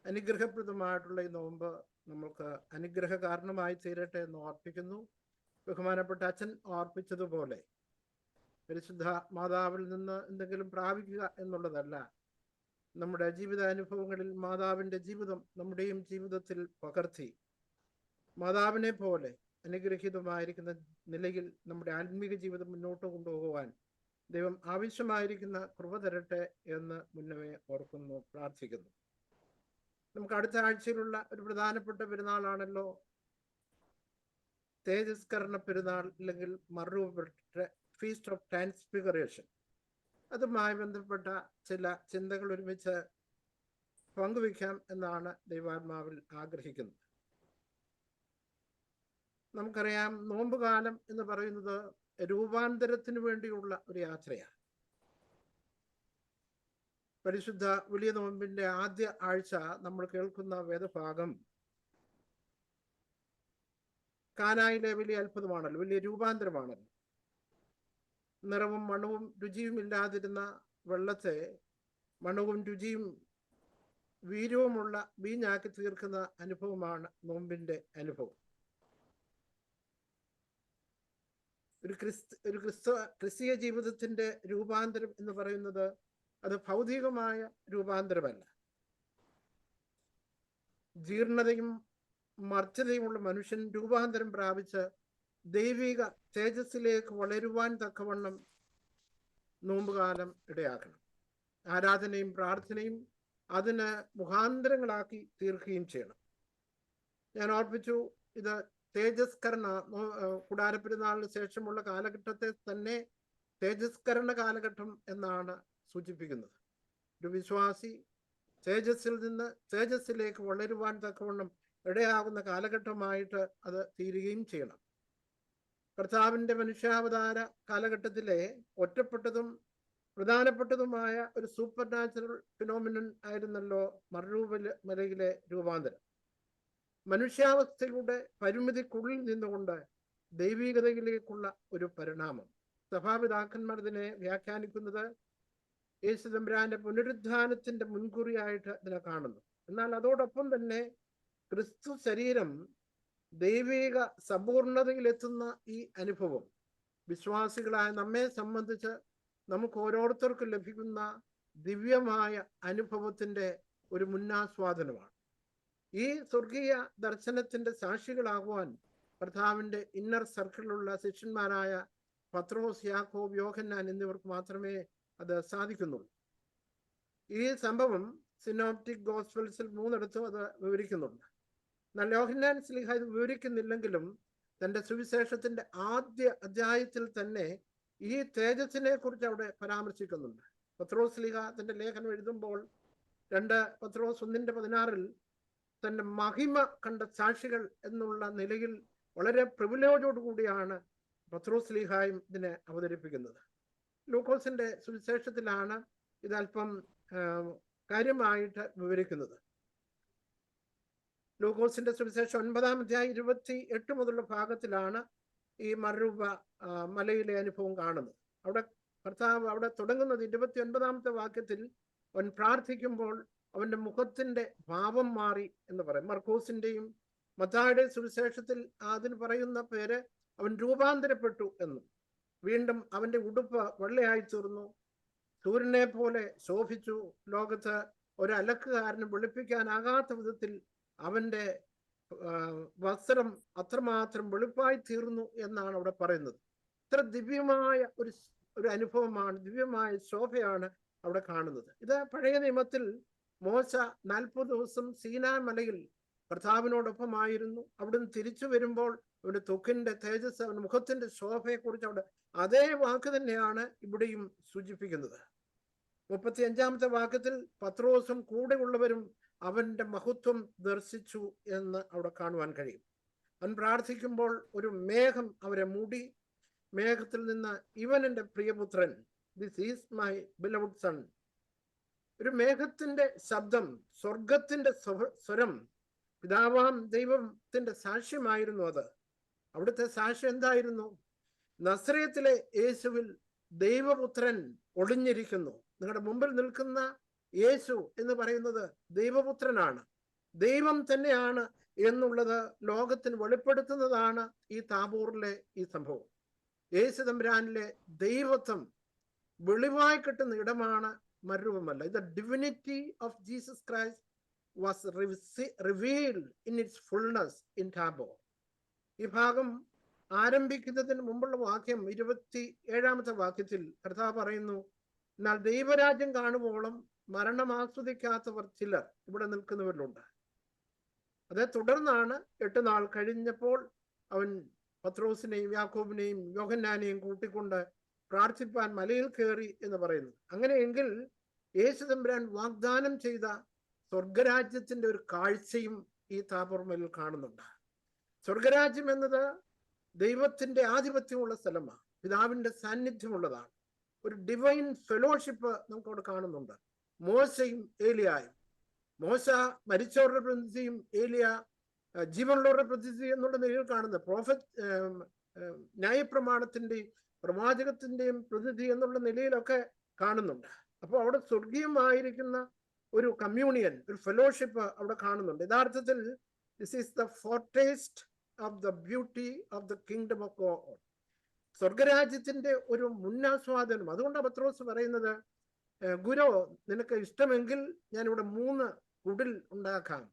അനുഗ്രഹപ്രദമായിട്ടുള്ള ഈ നോമ്പ് നമുക്ക് അനുഗ്രഹ കാരണമായി തീരട്ടെ എന്ന് ഓർപ്പിക്കുന്നു. ബഹുമാനപ്പെട്ട അച്ഛൻ ഓർപ്പിച്ചതുപോലെ പരിശുദ്ധ മാതാവിൽ നിന്ന് എന്തെങ്കിലും പ്രാപിക്കുക എന്നുള്ളതല്ല, നമ്മുടെ ജീവിതാനുഭവങ്ങളിൽ മാതാവിൻ്റെ ജീവിതം നമ്മുടെയും ജീവിതത്തിൽ പകർത്തി മാതാവിനെ പോലെ അനുഗ്രഹീതമായിരിക്കുന്ന നിലയിൽ നമ്മുടെ ആത്മീക ജീവിതം മുന്നോട്ട് കൊണ്ടുപോകുവാൻ ദൈവം ആവശ്യമായിരിക്കുന്ന കൃപ തരട്ടെ എന്ന് മുന്നമേ ഓർക്കുന്നു, പ്രാർത്ഥിക്കുന്നു. നമുക്ക് അടുത്ത ആഴ്ചയിലുള്ള ഒരു പ്രധാനപ്പെട്ട പെരുന്നാളാണല്ലോ തേജസ്കരണ പെരുന്നാൾ, അല്ലെങ്കിൽ ഫീസ്റ്റ് ഓഫ് ട്രാൻസ്ഫിഗറേഷൻ. അതുമായി ബന്ധപ്പെട്ട ചില ചിന്തകൾ ഒരുമിച്ച് പങ്കുവയ്ക്കാം എന്നാണ് ദൈവാത്മാവിൽ ആഗ്രഹിക്കുന്നത്. നമുക്കറിയാം, നോമ്പുകാലം എന്ന് പറയുന്നത് രൂപാന്തരത്തിന് വേണ്ടിയുള്ള ഒരു യാത്രയാണ്. പരിശുദ്ധ വലിയ നോമ്പിന്റെ ആദ്യ ആഴ്ച നമ്മൾ കേൾക്കുന്ന വേദഭാഗം കാനായിലെ വലിയ അത്ഭുതമാണല്ലോ, വലിയ രൂപാന്തരമാണല്ലോ. നിറവും മണവും രുചിയും ഇല്ലാതിരുന്ന വെള്ളത്തെ മണവും രുചിയും വീര്യവുമുള്ള വീഞ്ഞാക്കി തീർക്കുന്ന അനുഭവമാണ് നോമ്പിന്റെ അനുഭവം. ഒരു ക്രിസ്തീയ ജീവിതത്തിന്റെ രൂപാന്തരം എന്ന് പറയുന്നത് അത് ഭൗതികമായ രൂപാന്തരമല്ല. ജീർണതയും മർത്യതയുമുള്ള മനുഷ്യൻ രൂപാന്തരം പ്രാപിച്ച് ദൈവിക തേജസ്സിലേക്ക് വളരുവാൻ തക്കവണ്ണം നോമ്പുകാലം ഇടയാക്കണം. ആരാധനയും പ്രാർത്ഥനയും അതിന് മുഖാന്തരങ്ങളാക്കി തീർക്കുകയും ചെയ്യണം. ഞാൻ ഓർപ്പിച്ചു, ഇത് തേജസ്കരണ കൂടാരപ്പെരുന്നാളിന് ശേഷമുള്ള കാലഘട്ടത്തെ തന്നെ തേജസ്കരണ കാലഘട്ടം എന്നാണ് സൂചിപ്പിക്കുന്നത്. ഒരു വിശ്വാസി തേജസ്സിൽ നിന്ന് തേജസ്സിലേക്ക് വളരുവാൻ തക്കവണ്ണം ഇടയാകുന്ന കാലഘട്ടമായിട്ട് അത് തീരുകയും ചെയ്യണം. കർത്താവിൻ്റെ മനുഷ്യാവതാര കാലഘട്ടത്തിലെ ഒറ്റപ്പെട്ടതും പ്രധാനപ്പെട്ടതുമായ ഒരു സൂപ്പർ നാച്ചുറൽ ഫിനോമിനൻ ആയിരുന്നല്ലോ മലയിലെ രൂപാന്തരം. മനുഷ്യാവസ്ഥയുടെ പരിമിതിക്കുള്ളിൽ നിന്നുകൊണ്ട് ദൈവികതയിലേക്കുള്ള ഒരു പരിണാമം. സഭാപിതാക്കന്മാർ ഇതിനെ വ്യാഖ്യാനിക്കുന്നത് യേശു തമ്പുരാന്റെ പുനരുദ്ധാനത്തിന്റെ മുൻകുറിയായിട്ട് ഇതിനെ കാണുന്നു. എന്നാൽ അതോടൊപ്പം തന്നെ ക്രിസ്തു ശരീരം ദൈവിക സമ്പൂർണതയിലെത്തുന്ന ഈ അനുഭവം വിശ്വാസികളായ നമ്മെ സംബന്ധിച്ച് നമുക്ക് ഓരോരുത്തർക്കും ലഭിക്കുന്ന ദിവ്യമായ അനുഭവത്തിന്റെ ഒരു മുന്നാസ്വാദനമാണ്. ഈ സ്വർഗീയ ദർശനത്തിന്റെ സാക്ഷികളാകുവാൻ കർത്താവിന്റെ ഇന്നർ സർക്കിളിലുള്ള ശിഷ്യന്മാരായ പത്രോസ്, യാക്കോബ്, യോഹന്നാൻ എന്നിവർക്ക് മാത്രമേ അത് സാധിക്കുന്നുള്ളൂ. ഈ സംഭവം സിനോപ്റ്റിക് ഗോസ്പൽസിൽ 3 അത് വിവരിക്കുന്നുണ്ട്. എന്നാൽ യോഹന്നാൻ ശ്ലീഹ ഇത് വിവരിക്കുന്നില്ലെങ്കിലും തന്റെ സുവിശേഷത്തിന്റെ ആദ്യ അധ്യായത്തിൽ തന്നെ ഈ തേജസ്സിനെ കുറിച്ച് അവിടെ പരാമർശിക്കുന്നുണ്ട്. പത്രോസ് ശ്ലീഹ തന്റെ ലേഖനം എഴുതുമ്പോൾ 2 പത്രോസ് 1:16 തന്റെ മഹിമ കണ്ട സാക്ഷികൾ എന്നുള്ള നിലയിൽ വളരെ പ്രിവിലേജോടുകൂടിയാണ് പത്രോസ് ശ്ലീഹായും ഇതിനെ അവതരിപ്പിക്കുന്നത്. ലൂക്കോസിന്റെ സുവിശേഷത്തിലാണ് ഇതല്പം കാര്യമായിട്ട് വിവരിക്കുന്നത്. ലൂക്കോസിന്റെ സുവിശേഷം 9-28 മുതലുള്ള ഭാഗത്തിലാണ് ഈ മറുരൂപ മലയിലെ അനുഭവം കാണുന്നത്. അവിടെ കർത്താവ് അവിടെ തുടങ്ങുന്നത് 29 വാക്യത്തിൽ അവൻ പ്രാർത്ഥിക്കുമ്പോൾ അവന്റെ മുഖത്തിന്റെ ഭാവം മാറി എന്ന് പറയും. മർക്കോസിന്റെയും മത്തായിയുടെ സുവിശേഷത്തിൽ അതിന് പറയുന്ന പേര് അവൻ രൂപാന്തരപ്പെട്ടു എന്നും, വീണ്ടും അവന്റെ ഉടുപ്പ് വെള്ളയായി തീർന്നു, സൂര്യനെ പോലെ ശോഭിച്ചു, ലോകത്ത് ഒരു അലക്കുകാരന് വെളുപ്പിക്കാനാകാത്ത വിധത്തിൽ അവന്റെ വസ്ത്രം അത്രമാത്രം വെളുപ്പായി തീർന്നു എന്നാണ് അവിടെ പറയുന്നത്. ഇത്ര ദിവ്യമായ ഒരു അനുഭവമാണ്, ദിവ്യമായ ശോഭയാണ് അവിടെ കാണുന്നത്. ഇത് പഴയ നിയമത്തിൽ മോശ 40 ദിവസം സീനാ മലയിൽ കർത്താവിനോടൊപ്പമായിരുന്നു. അവിടുന്ന് തിരിച്ചു വരുമ്പോൾ അവന്റെ ത്വക്കിന്റെ തേജസ്, അവന്റെ മുഖത്തിന്റെ ശോഭയെക്കുറിച്ച് അവിടെ അതേ വാക്ക് തന്നെയാണ് ഇവിടെയും സൂചിപ്പിക്കുന്നത്. 35 വാക്യത്തിൽ പത്രോസും കൂടെയുള്ളവരും അവന്റെ മഹത്വം ദർശിച്ചു എന്ന് അവിടെ കാണുവാൻ കഴിയും. അവൻ പ്രാർത്ഥിക്കുമ്പോൾ ഒരു മേഘം അവരെ മൂടി. മേഘത്തിൽ നിന്ന് ഇവൻ എൻ്റെ പ്രിയപുത്രൻ, this is my beloved sun. ഒരു മേഘത്തിന്റെ ശബ്ദം, സ്വർഗത്തിന്റെ സ്വരം, പിതാവാം ദൈവത്തിന്റെ സാക്ഷ്യമായിരുന്നു അത്. അവിടുത്തെ സാക്ഷ്യം എന്തായിരുന്നു? നസ്രയത്തിലെ യേശുവിൽ ദൈവപുത്രൻ ഒളിഞ്ഞിരിക്കുന്നു. നിങ്ങളുടെ മുമ്പിൽ നിൽക്കുന്ന യേശു എന്ന് പറയുന്നത് ദൈവപുത്രനാണ്, ദൈവം തന്നെയാണ് എന്നുള്ളത് ലോകത്തിന് വെളിപ്പെടുത്തുന്നതാണ് ഈ താബോറിലെ ഈ സംഭവം. യേശു തമ്പുരാനിലെ ദൈവത്വം വെളിവായി കിട്ടുന്ന ഇടമാണ് മരുഭൂമല്ല. ഇത് divinity of Jesus Christ was revealed in its fullness in Tabor. ഈ ഭാഗം ആരംഭിക്കുന്നതിന് മുമ്പുള്ള വാക്യം 27 വാക്യത്തിൽ കർത്താവ് പറയുന്നു, എന്നാൽ ദൈവരാജ്യം കാണുവോളം മരണം ആസ്വദിക്കാത്തവർ ചിലർ ഇവിടെ നിൽക്കുന്നവരിലുണ്ട്. അതേ തുടർന്നാണ് 8 നാൾ കഴിഞ്ഞപ്പോൾ അവൻ പത്രോസിനെയും യാക്കോബിനെയും യോഹന്നാനെയും കൂട്ടിക്കൊണ്ട് പ്രാർത്ഥിപ്പാൻ മലയിൽ കയറി എന്ന് പറയുന്നു. അങ്ങനെയെങ്കിൽ യേശു തമ്പുരാൻ വാഗ്ദാനം ചെയ്ത സ്വർഗരാജ്യത്തിന്റെ ഒരു കാഴ്ചയും ഈ താബോർ മലയിൽ കാണുന്നുണ്ട്. സ്വർഗരാജ്യം എന്നത് ദൈവത്തിന്റെ ആധിപത്യമുള്ള സ്ഥലമാണ്, പിതാവിന്റെ സാന്നിധ്യമുള്ളതാണ്. ഒരു ഡിവൈൻ ഫെലോഷിപ്പ് നമുക്കവിടെ കാണുന്നുണ്ട്. മോശയും ഏലിയായും, മോശ മരിച്ചവരുടെ പ്രതിനിധിയും ഏലിയ ജീവനുള്ളവരുടെ പ്രതിനിധി എന്നുള്ള നിലയിൽ കാണുന്ന ന്യായപ്രമാണത്തിന്റെയും പ്രവാചകത്തിന്റെയും പ്രതിനിധി എന്നുള്ള നിലയിലൊക്കെ കാണുന്നുണ്ട്. അപ്പോൾ അവിടെ സ്വർഗീയമായിരിക്കുന്ന ഒരു കമ്മ്യൂണിയൻ, ഒരു ഫെലോഷിപ്പ് അവിടെ കാണുന്നുണ്ട്. യഥാർത്ഥത്തിൽ this is the foretaste of the beauty of the kingdom of God. സ്വർഗരാജ്യത്തിന്റെ ഒരു മുന്നാസ്വാദനം. അതുകൊണ്ടാണ് പത്രോസ് പറയുന്നത്, ഗുരു നിനക്ക് ഇഷ്ടമെങ്കിൽ ഞാനിവിടെ 3 കുടിൽ ഉണ്ടാക്കാം.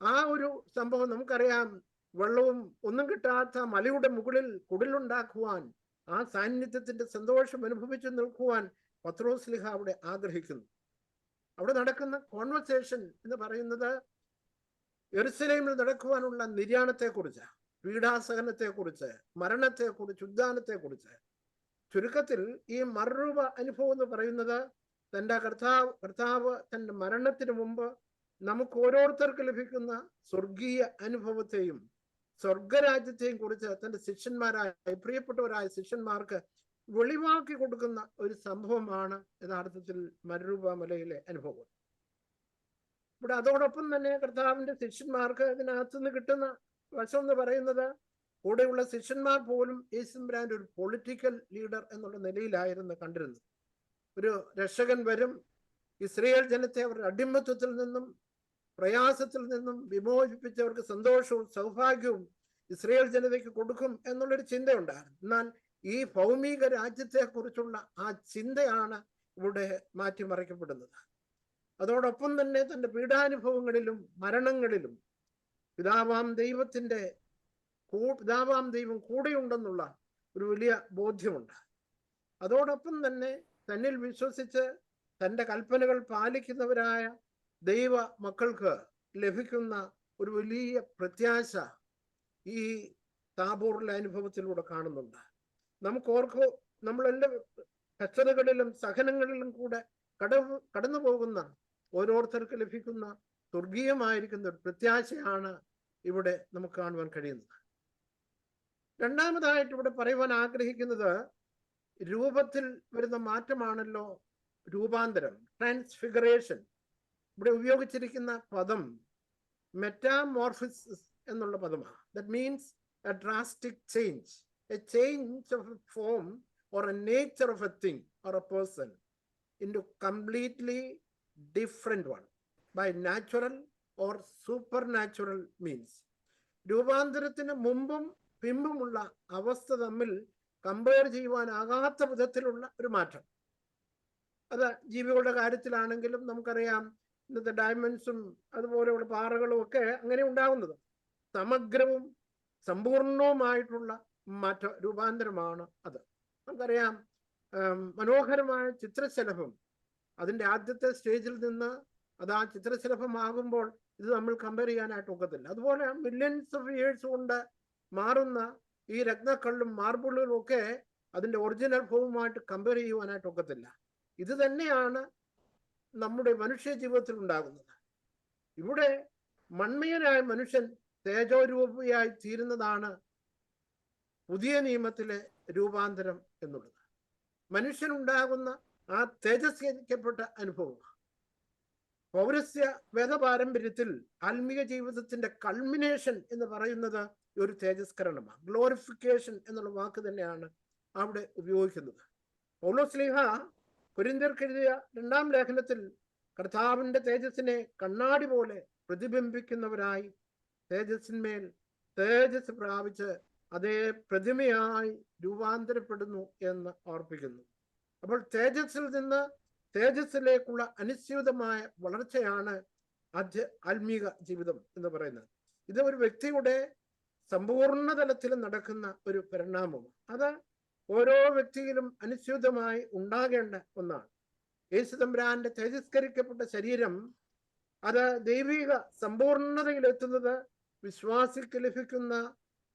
ആ ഒരു സംഭവം നമുക്കറിയാം. വെള്ളവും ഒന്നും കിട്ടാത്ത മലയുടെ മുകളിൽ കുടിലുണ്ടാക്കുവാൻ, ആ സാന്നിധ്യത്തിന്റെ സന്തോഷം അനുഭവിച്ചു നിൽക്കുവാൻ പത്രോസ് ലിഹ അവിടെ ആഗ്രഹിക്കുന്നു. അവിടെ നടക്കുന്ന കോൺവെർസേഷൻ എന്ന് പറയുന്നത് യെരുശലേമിൽ നടക്കുവാനുള്ള നിര്യാണത്തെക്കുറിച്ച്, പീഡാസഹനത്തെക്കുറിച്ച്, മരണത്തെക്കുറിച്ച്, ഉദ്ധാനത്തെക്കുറിച്ച്. ചുരുക്കത്തിൽ ഈ മറുരൂപ അനുഭവം എന്ന് പറയുന്നത് തൻ്റെ കർത്താവ് തൻ്റെ മരണത്തിന് മുമ്പ് നമുക്ക് ഓരോരുത്തർക്ക് ലഭിക്കുന്ന സ്വർഗീയ അനുഭവത്തെയും സ്വർഗരാജ്യത്തെയും കുറിച്ച് തൻ്റെ ശിഷ്യന്മാരായ, പ്രിയപ്പെട്ടവരായ ശിഷ്യന്മാർക്ക് വെളിവാക്കി കൊടുക്കുന്ന ഒരു സംഭവമാണ് യഥാർത്ഥത്തിൽ മരുരൂപ മലയിലെ അനുഭവം. ഇവിടെ അതോടൊപ്പം തന്നെ കർത്താവിന്റെ ശിഷ്യന്മാർക്ക് ഇതിനകത്തുനിന്ന് കിട്ടുന്ന വശം എന്ന് പറയുന്നത്, കൂടെയുള്ള ശിഷ്യന്മാർ പോലും യേശുബ്രാന്റെ ഒരു പൊളിറ്റിക്കൽ ലീഡർ എന്നുള്ള നിലയിലായിരുന്നു കണ്ടിരുന്നത്. ഒരു രക്ഷകൻ വരും, ഇസ്രായേൽ ജനത്തെ അവരുടെ അടിമത്വത്തിൽ നിന്നും പ്രയാസത്തിൽ നിന്നും വിമോചിപ്പിച്ചവർക്ക് സന്തോഷവും സൗഭാഗ്യവും ഇസ്രായേൽ ജനതയ്ക്ക് കൊടുക്കും എന്നുള്ളൊരു ചിന്തയുണ്ടായിരുന്നു. എന്നാൽ ഈ ഭൗമിക രാജ്യത്തെക്കുറിച്ചുള്ള ആ ചിന്തയാണ് ഇവിടെ മാറ്റിമറിക്കപ്പെടുന്നത്. അതോടൊപ്പം തന്നെ തൻ്റെ പീഡാനുഭവങ്ങളിലും മരണങ്ങളിലും പിതാവാം ദൈവം കൂടെയുണ്ടെന്നുള്ള ഒരു വലിയ ബോധ്യമുണ്ട്. അതോടൊപ്പം തന്നെ തന്നിൽ വിശ്വസിച്ച് തൻ്റെ കൽപ്പനകൾ പാലിക്കുന്നവരായ ദൈവ മക്കൾക്ക് ലഭിക്കുന്ന ഒരു വലിയ പ്രത്യാശ ഈ താബോറിലെ അനുഭവത്തിലൂടെ കാണുന്നുണ്ട്. നമ്മളെല്ലാം കഷ്ടതകളിലും സഹനങ്ങളിലും കൂടെ കടന്നു പോകുന്ന ഓരോരുത്തർക്ക് ലഭിക്കുന്ന സ്വർഗീയമായിരിക്കുന്ന ഒരു പ്രത്യാശയാണ് ഇവിടെ നമുക്ക് കാണുവാൻ കഴിയുന്നത്. രണ്ടാമതായിട്ട് ഇവിടെ പറയുവാൻ ആഗ്രഹിക്കുന്നത് രൂപത്തിൽ വരുന്ന മാറ്റമാണല്ലോ രൂപാന്തരം, ട്രാൻസ്ഫിഗറേഷൻ. ഇവിടെ ഉപയോഗിച്ചിരിക്കുന്ന പദം മെറ്റാമോർഫിസിസ് എന്നുള്ള പദമാണ്. That means A drastic change, A change of A form or a nature of a thing or a person into completely different one by natural or supernatural means. രൂപാന്തരത്തിന് മുമ്പും പിമ്പുമുള്ള അവസ്ഥ തമ്മിൽ കമ്പയർ ചെയ്യുവാനാകാത്ത വിധത്തിലുള്ള ഒരു മാറ്റം. അത് ജീവികളുടെ കാര്യത്തിലാണെങ്കിലും നമുക്കറിയാം, ഇന്നത്തെ ഡയമണ്ട്സും അതുപോലെയുള്ള പാറകളും ഒക്കെ അങ്ങനെ ഉണ്ടാകുന്നത്. സമഗ്രവും സമ്പൂർണവുമായിട്ടുള്ള രൂപാന്തരമാണ് അത്. നമുക്കറിയാം, മനോഹരമായ ചിത്രശലഭം അതിൻ്റെ ആദ്യത്തെ സ്റ്റേജിൽ നിന്ന് അത് ആ ചിത്രശലഭമാകുമ്പോൾ ഇത് നമ്മൾ കമ്പയർ ചെയ്യാനായിട്ട് ഒക്കത്തില്ല. അതുപോലെ മില്യൺസ് ഓഫ് ഇയേഴ്സ് കൊണ്ട് മാറുന്ന ഈ രത്നക്കല്ലും മാർബിളുകളും ഒക്കെ അതിൻ്റെ ഒറിജിനൽ ഫോമുമായിട്ട് കമ്പയർ ചെയ്യുവാനായിട്ട് ഒക്കത്തില്ല. ഇത് തന്നെയാണ് നമ്മുടെ മനുഷ്യ ജീവിതത്തിൽ ഉണ്ടാകുന്നത്. ഇവിടെ മൺമയനായ മനുഷ്യൻ തേജോരൂപിയായി തീരുന്നതാണ് പുതിയ നിയമത്തിലെ രൂപാന്തരം എന്നുള്ളത്. മനുഷ്യനുണ്ടാകുന്ന ആ തേജസ്കരിക്കപ്പെട്ട അനുഭവം പൗരസ്യ വേദപാരമ്പര്യത്തിൽ ആത്മീയ ജീവിതത്തിന്റെ കൾമിനേഷൻ എന്ന് പറയുന്നത് ഒരു തേജസ്കരണമാണ്. ഗ്ലോറിഫിക്കേഷൻ എന്നുള്ള വാക്ക് തന്നെയാണ് അവിടെ ഉപയോഗിക്കുന്നത്. പൗലോസ്ലീഹ കൊരിന്ത്യർക്കെഴുതിയ 2-ാം ലേഖനത്തിൽ കർത്താവിന്റെ തേജസ്സിനെ കണ്ണാടി പോലെ പ്രതിബിംബിക്കുന്നവരായി തേജസ്സിന്മേൽ തേജസ് പ്രാപിച്ച് അതേ പ്രതിമയായി രൂപാന്തരപ്പെടുന്നു എന്ന് ഓർപ്പിക്കുന്നു. അപ്പോൾ തേജസ്സിൽ നിന്ന് തേജസ്സിലേക്കുള്ള അനുസ്യൂതമായ വളർച്ചയാണ് ആത്മീക ജീവിതം എന്ന് പറയുന്നത്. ഇത് ഒരു വ്യക്തിയുടെ സമ്പൂർണ്ണ തലത്തിൽ നടക്കുന്ന ഒരു പരിണാമമാണ്. അത് ഓരോ വ്യക്തിയിലും അനുസ്യൂതമായി ഉണ്ടാകേണ്ട ഒന്നാണ്. യേശു തമ്പുരാന്റെ തേജസ്കരിക്കപ്പെട്ട ശരീരം അത് ദൈവിക സമ്പൂർണതയിലെത്തുന്നത് വിശ്വാസിക്ക് ലഭിക്കുന്ന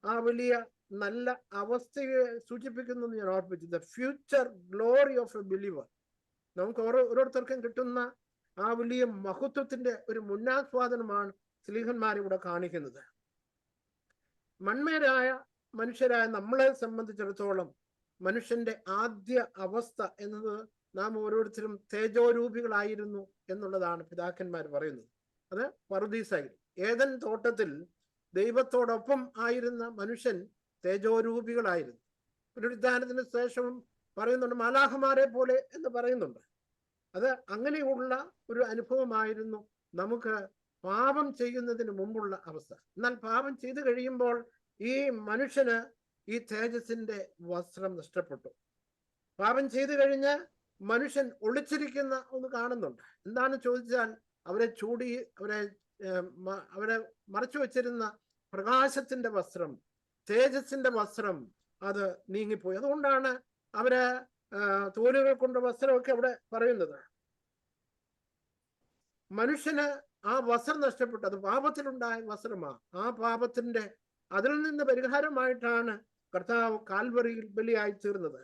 ആ വലിയ നല്ല അവസ്ഥയെ സൂചിപ്പിക്കുന്നു എന്ന് ഞാൻ ഓർപ്പിച്ചു. The future glory of a believer. നമുക്ക് ഓരോരുത്തർക്കും കിട്ടുന്ന ആ വലിയ മഹത്വത്തിന്റെ ഒരു മുന്നാസ്വാദനമാണ് സ്ലീഹന്മാരിവിടെ കാണിക്കുന്നത്. മൺമേരായ മനുഷ്യരായ നമ്മളെ സംബന്ധിച്ചിടത്തോളം മനുഷ്യന്റെ ആദ്യ അവസ്ഥ എന്നത് നാം ഓരോരുത്തരും തേജോരൂപികളായിരുന്നു എന്നുള്ളതാണ് പിതാക്കന്മാർ പറയുന്നത്. അത് പറുദീസയിൽ ഏദൻ തോട്ടത്തിൽ ദൈവത്തോടൊപ്പം ആയിരുന്ന മനുഷ്യൻ തേജോരൂപികളായിരുന്നു. പുനരുദ്ധാനത്തിന് ശേഷവും പറയുന്നുണ്ട് മാലാഖമാരെ പോലെ എന്ന് പറയുന്നുണ്ട്. അത് അങ്ങനെയുള്ള ഒരു അനുഭവമായിരുന്നു നമുക്ക് പാപം ചെയ്യുന്നതിന് മുമ്പുള്ള അവസ്ഥ. എന്നാൽ പാപം ചെയ്തു കഴിയുമ്പോൾ ഈ മനുഷ്യന് ഈ തേജസ്സിന്റെ വസ്ത്രം നഷ്ടപ്പെട്ടു. പാപം ചെയ്തു കഴിഞ്ഞ് മനുഷ്യൻ ഒളിച്ചിരിക്കുന്ന ഒന്ന് കാണുന്നുണ്ട്. എന്താണെന്ന് ചോദിച്ചാൽ അവരെ അവരെ മറച്ചു വച്ചിരുന്ന പ്രകാശത്തിന്റെ വസ്ത്രം, തേജസ്സിന്റെ വസ്ത്രം അത് നീങ്ങിപ്പോയി. അതുകൊണ്ടാണ് അവര് തോലുകൾ കൊണ്ട് വസ്ത്രമൊക്കെ അവിടെ പറയുന്നത്. മനുഷ്യന് ആ വസ്ത്രം നഷ്ടപ്പെട്ടു. അത് പാപത്തിലുണ്ടായ വസ്ത്രമാണ്. ആ പാപത്തിന്റെ അതിൽ നിന്ന് പരിഹാരമായിട്ടാണ് കർത്താവ് കാൽവറിയിൽ ബലിയായി തീർന്നത്.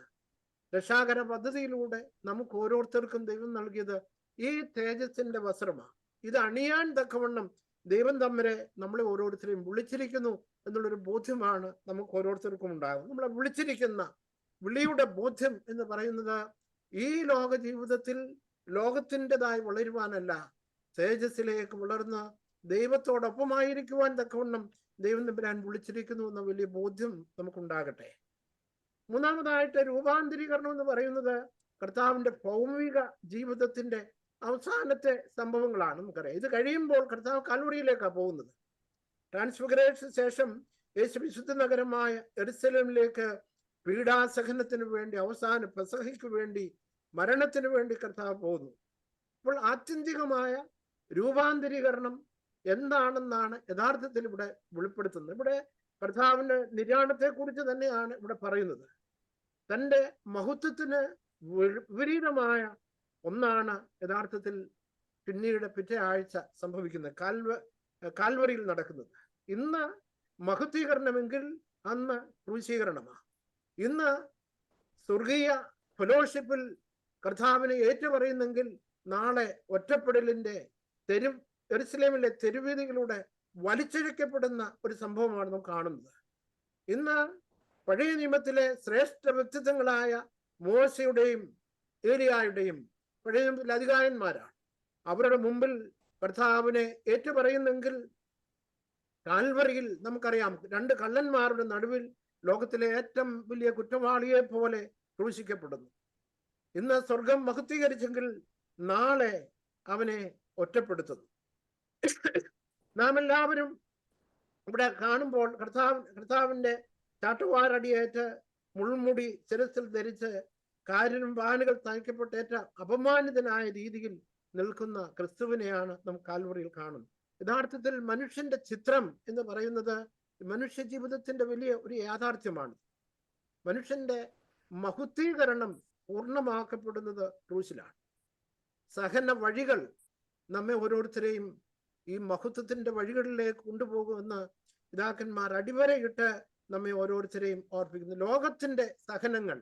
രക്ഷാകര പദ്ധതിയിലൂടെ നമുക്ക് ഓരോരുത്തർക്കും ദൈവം നൽകിയത് ഈ തേജസ്സിന്റെ വസ്ത്രമാണ്. ഇത് അണിയാൻ തക്കവണ്ണം ദൈവം തമ്മിലെ നമ്മളെ ഓരോരുത്തരെയും വിളിച്ചിരിക്കുന്നു എന്നുള്ളൊരു ബോധ്യമാണ് നമുക്ക് ഓരോരുത്തർക്കും ഉണ്ടാകും. നമ്മളെ വിളിച്ചിരിക്കുന്ന വിളിയുടെ ബോധ്യം എന്ന് പറയുന്നത് ഈ ലോക ജീവിതത്തിൽ ലോകത്തിൻ്റെതായി വളരുവാനല്ല, തേജസ്സിലേക്ക് വളർന്ന് ദൈവത്തോടൊപ്പമായിരിക്കുവാൻ തക്കവണ്ണം ദൈവം തമ്പുരാൻ വിളിച്ചിരിക്കുന്നു എന്ന വലിയ ബോധ്യം നമുക്കുണ്ടാകട്ടെ. മൂന്നാമതായിട്ട് രൂപാന്തരീകരണം എന്ന് പറയുന്നത് കർത്താവിന്റെ ഭൗമിക ജീവിതത്തിന്റെ അവസാനത്തെ സംഭവങ്ങളാണ്. നമുക്കറിയാം, ഇത് കഴിയുമ്പോൾ കർത്താവ് കാൽവറിയിലേക്കാണ് പോകുന്നത്. ട്രാൻസ്ഫിഗറേഷന് ശേഷം യേശു വിശുദ്ധ നഗരമായ യെരുശലേമിലേക്ക് പീഡാസഹനത്തിന് വേണ്ടി, അവസാന പെസഹയ്ക്ക് വേണ്ടി, മരണത്തിന് വേണ്ടി കർത്താവ് പോകുന്നു. അപ്പോൾ ആത്യന്തികമായ രൂപാന്തരീകരണം എന്താണെന്നാണ് യഥാർത്ഥത്തിൽ ഇവിടെ വെളിപ്പെടുത്തുന്നത്. ഇവിടെ കർത്താവിന്റെ നിര്യാണത്തെ കുറിച്ച് തന്നെയാണ് ഇവിടെ പറയുന്നത്. തൻ്റെ മഹത്വത്തിന് വിപരീതമായ ഒന്നാണ് യഥാർത്ഥത്തിൽ പിന്നീട് പിറ്റേ ആഴ്ച സംഭവിക്കുന്നത്, കാൽവറിയിൽ നടക്കുന്നത്. ഇന്ന് മഹത്വീകരണമെങ്കിൽ അന്ന് ക്രൂശീകരണമാണ്. ഇന്ന് സ്വർഗീയ ഫെലോഷിപ്പിൽ കർത്താവിനെ ഏറ്റുപറയുന്നെങ്കിൽ നാളെ ഒറ്റപ്പെടലിന്റെ യെരുശലേമിലെ തെരുവീതികളിലൂടെ വലിച്ചിഴക്കപ്പെടുന്ന ഒരു സംഭവമാണ് നാം കാണുന്നത്. ഇന്ന് പഴയ നിയമത്തിലെ ശ്രേഷ്ഠ വ്യക്തിത്വങ്ങളായ മോശയുടെയും ഏലിയായുടെയും പഴയ നിയമത്തിലെ അധികാരന്മാരാണ്. അവരുടെ മുമ്പിൽ കർത്താവിനെ ഏറ്റുപറയുന്നെങ്കിൽ കാൽവറിയിൽ നമുക്കറിയാം 2 കള്ളന്മാരുടെ നടുവിൽ ലോകത്തിലെ ഏറ്റവും വലിയ കുറ്റവാളിയെ പോലെ ക്രൂശിക്കപ്പെടുന്നു. ഇന്ന് സ്വർഗം മഹത്വീകരിച്ചെങ്കിൽ നാളെ അവനെ ഒറ്റപ്പെടുത്തുന്നു. നാം എല്ലാവരും ഇവിടെ കാണുമ്പോൾ കർത്താവിന്റെ ചാട്ടുവാരടിയേറ്റ് മുൾമുടി ശിരസിൽ ധരിച്ച് കാരിനും വാനുകൾ തയ്ക്കപ്പെട്ടേറ്റ അപമാനിതനായ രീതിയിൽ നിൽക്കുന്ന ക്രിസ്തുവിനെയാണ് നാം കാൽവറിയിൽ കാണുന്നത്. യഥാർത്ഥത്തിൽ മനുഷ്യന്റെ ചിത്രം എന്ന് പറയുന്നത് മനുഷ്യ ജീവിതത്തിന്റെ വലിയ ഒരു യാഥാർത്ഥ്യമാണ്. മനുഷ്യന്റെ മഹത്വീകരണം പൂർണ്ണമാക്കപ്പെടുന്നത് ക്രൂശിലാണ്. സഹന വഴികൾ നമ്മെ ഓരോരുത്തരെയും ഈ മഹത്വത്തിന്റെ വഴികളിലേക്ക് കൊണ്ടുപോകുമെന്ന് പിതാക്കന്മാർ അടിവരയിട്ട് നമ്മെ ഓരോരുത്തരെയും ഓർപ്പിക്കുന്നു. ലോകത്തിന്റെ സഹനങ്ങൾ,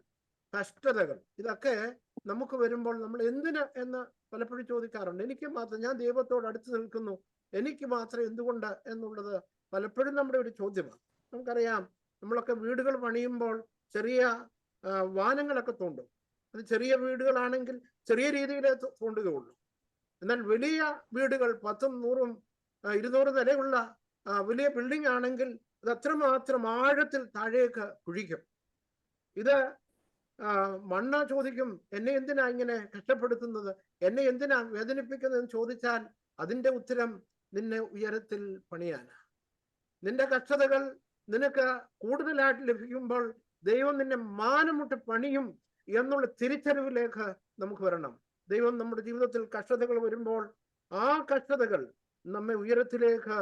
കഷ്ടതകൾ, ഇതൊക്കെ നമുക്ക് വരുമ്പോൾ നമ്മൾ എന്തിന് എന്ന് പലപ്പോഴും ചോദിക്കാറുണ്ട്. എനിക്ക് മാത്രം, ഞാൻ ദൈവത്തോട് അടുത്ത് നിൽക്കുന്നു, എനിക്ക് മാത്രം എന്തുകൊണ്ട് എന്നുള്ളത് പലപ്പോഴും നമ്മുടെ ഒരു ചോദ്യമാണ്. നമുക്കറിയാം, നമ്മളൊക്കെ വീടുകൾ പണിയുമ്പോൾ ചെറിയ വാനങ്ങളൊക്കെ തോണ്ടും. അത് ചെറിയ വീടുകളാണെങ്കിൽ ചെറിയ രീതിയിലേ തോണ്ടുകയുള്ളൂ. എന്നാൽ വലിയ വീടുകൾ 10, 100, 200 നിലയുള്ള വലിയ ബിൽഡിംഗ് ആണെങ്കിൽ അത് അത്രമാത്രം ആഴത്തിൽ താഴേക്ക് കുഴിക്കും. ഇത് മണ്ണ ചോദിക്കും, എന്നെ എന്തിനാ ഇങ്ങനെ കഷ്ടപ്പെടുത്തുന്നത്, എന്നെ എന്തിനാ വേദനിപ്പിക്കുന്നതെന്ന് ചോദിച്ചാൽ അതിന്റെ ഉത്തരം നിന്നെ ഉയരത്തിൽ പണിയാനാ. നിന്റെ കഷ്ടതകൾ നിനക്ക് കൂടുതലായിട്ട് ലഭിക്കുമ്പോൾ ദൈവം നിന്നെ മാനമുട്ട് പണിയും എന്നുള്ള തിരിച്ചറിവിലേക്ക് നമുക്ക് വരണം. ദൈവം നമ്മുടെ ജീവിതത്തിൽ കഷ്ടതകൾ വരുമ്പോൾ ആ കഷ്ടതകൾ നമ്മെ ഉയരത്തിലേക്ക്,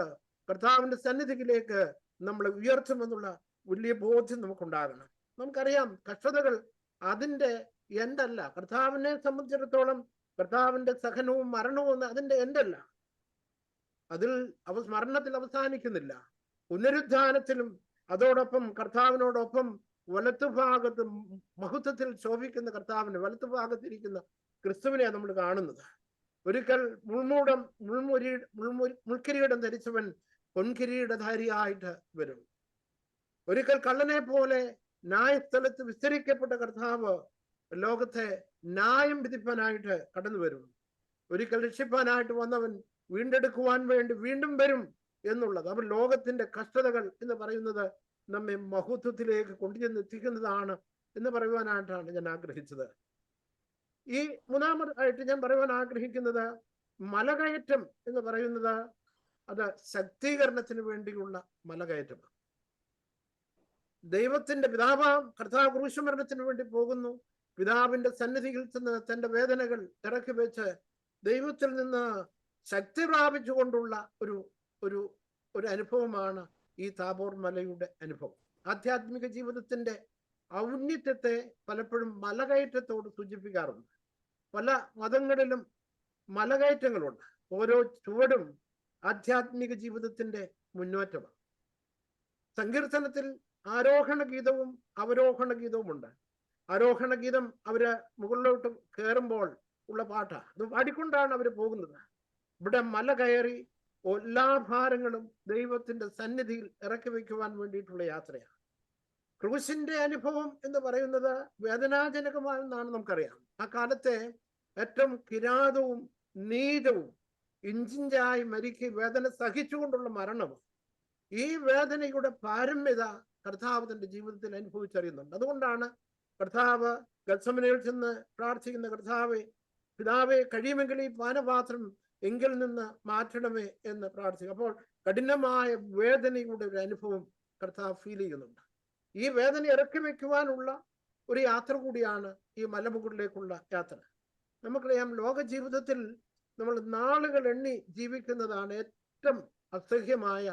കർത്താവിന്റെ സന്നിധിയിലേക്ക് നമ്മളെ ഉയർത്തുമെന്നുള്ള വലിയ ബോധ്യം നമുക്കുണ്ടാകണം. നമുക്കറിയാം, കഷ്ടതകൾ അതിന്റെ എൻഡല്ല. കർത്താവിനെ സംബന്ധിച്ചിടത്തോളം കർത്താവിന്റെ സഹനവും മരണവും അതിന്റെ എൻഡല്ല. അതിൽ മരണത്തിൽ അവസാനിക്കുന്നില്ല. പുനരുദ്ധാനത്തിലും അതോടൊപ്പം കർത്താവിനോടൊപ്പം വലത്തുഭാഗത്ത് മഹത്വത്തിൽ ശോഭിക്കുന്ന കർത്താവിന് വലത്തുഭാഗത്തിരിക്കുന്ന ക്രിസ്തുവിനെ നമ്മൾ കാണുന്നത്. ഒരിക്കൽ മുൾക്കിരീടം ധരിച്ചവൻ പൊൻകിരീടധാരിയായിട്ട് വരും. ഒരിക്കൽ കള്ളനെ പോലെ ന്യായസ്ഥലത്ത് വിസ്തരിക്കപ്പെട്ട കർത്താവ് ലോകത്തെ ന്യായം വിധിപ്പാനായിട്ട് കടന്നു വരും. ഒരിക്കൽ രക്ഷിപ്പാനായിട്ട് വന്നവൻ വീണ്ടെടുക്കുവാൻ വേണ്ടി വീണ്ടും വരും എന്നുള്ളത്. അവർ ലോകത്തിന്റെ കഷ്ടതകൾ എന്ന് പറയുന്നത് നമ്മെ മഹത്വത്തിലേക്ക് കൊണ്ടുചെന്ന് എത്തിക്കുന്നതാണ് എന്ന് പറയുവാനായിട്ടാണ് ഞാൻ ആഗ്രഹിച്ചത്. ഈ മൂന്നാമതായിട്ട് ഞാൻ പറയുവാൻ ആഗ്രഹിക്കുന്നത്, മലകയറ്റം എന്ന് പറയുന്നത് അത് ശക്തീകരണത്തിന് വേണ്ടിയുള്ള മലകയറ്റമാണ്. ദൈവത്തിന്റെ പിതാവാം കർത്താവ് ക്രൂശമരണത്തിന് വേണ്ടി പോകുന്നു. പിതാവിന്റെ സന്നിധിയിൽ ചെന്ന് തന്റെ വേദനകൾ ഇറക്കി വെച്ച് ദൈവത്തിൽ നിന്ന് ശക്തി പ്രാപിച്ചുകൊണ്ടുള്ള ഒരു അനുഭവമാണ് ഈ താബോർ മലയുടെ അനുഭവം. ആധ്യാത്മിക ജീവിതത്തിന്റെ ഔന്നത്യത്തെ പലപ്പോഴും മലകയറ്റത്തോട് സൂചിപ്പിക്കാറുണ്ട്. പല മതങ്ങളിലും മലകയറ്റങ്ങളുണ്ട്. ഓരോ ചുവടും ആധ്യാത്മിക ജീവിതത്തിന്റെ മുന്നേറ്റമാണ്. സങ്കീർത്തനത്തിൽ ആരോഹണ ഗീതവും അവരോഹണ ഗീതവും ഉണ്ട്. ആരോഹണ ഗീതം അവര് മുകളിലോട്ട് കയറുമ്പോൾ ഉള്ള പാട്ടാണ്. അത് പാടിക്കൊണ്ടാണ് അവർ പോകുന്നത്. ഇവിടെ മല കയറി എല്ലാ ഭാരങ്ങളും ദൈവത്തിന്റെ സന്നിധിയിൽ ഇറക്കി വയ്ക്കുവാൻ വേണ്ടിയിട്ടുള്ള യാത്രയാണ്. ക്രൂശിന്റെ അനുഭവം എന്ന് പറയുന്നത് വേദനാജനകമാണെന്നാണ് നമുക്കറിയാം. ആ കാലത്തെ ഏറ്റവും കിരാതവും നീചവും ഇഞ്ചിഞ്ചായി മരിക്ക് വേദന സഹിച്ചുകൊണ്ടുള്ള മരണവും. ഈ വേദനയുടെ പാരമ്യത കർത്താവ് തന്റെ ജീവിതത്തിൽ അനുഭവിച്ചറിയുന്നുണ്ട്. അതുകൊണ്ടാണ് കർത്താവ് ഗത്സമനയിൽ ചെന്ന് പ്രാർത്ഥിക്കുന്ന, കർത്താവെ പിതാവെ കഴിയുമെങ്കിൽ ഈ പാനപാത്രം എങ്കിൽ നിന്ന് മാറ്റണമേ എന്ന് പ്രാർത്ഥിക്കും. അപ്പോൾ കഠിനമായ വേദനയുടെ ഒരു അനുഭവം കർത്താവ് ഫീൽ ചെയ്യുന്നുണ്ട്. ഈ വേദന ഇറക്കി വെക്കുവാനുള്ള ഒരു യാത്ര കൂടിയാണ് ഈ മലമുകളിലേക്കുള്ള യാത്ര. നമുക്കറിയാം, ലോക ജീവിതത്തിൽ നമ്മൾ നാളുകൾ എണ്ണി ജീവിക്കുന്നതാണ് ഏറ്റവും അസഹ്യമായ,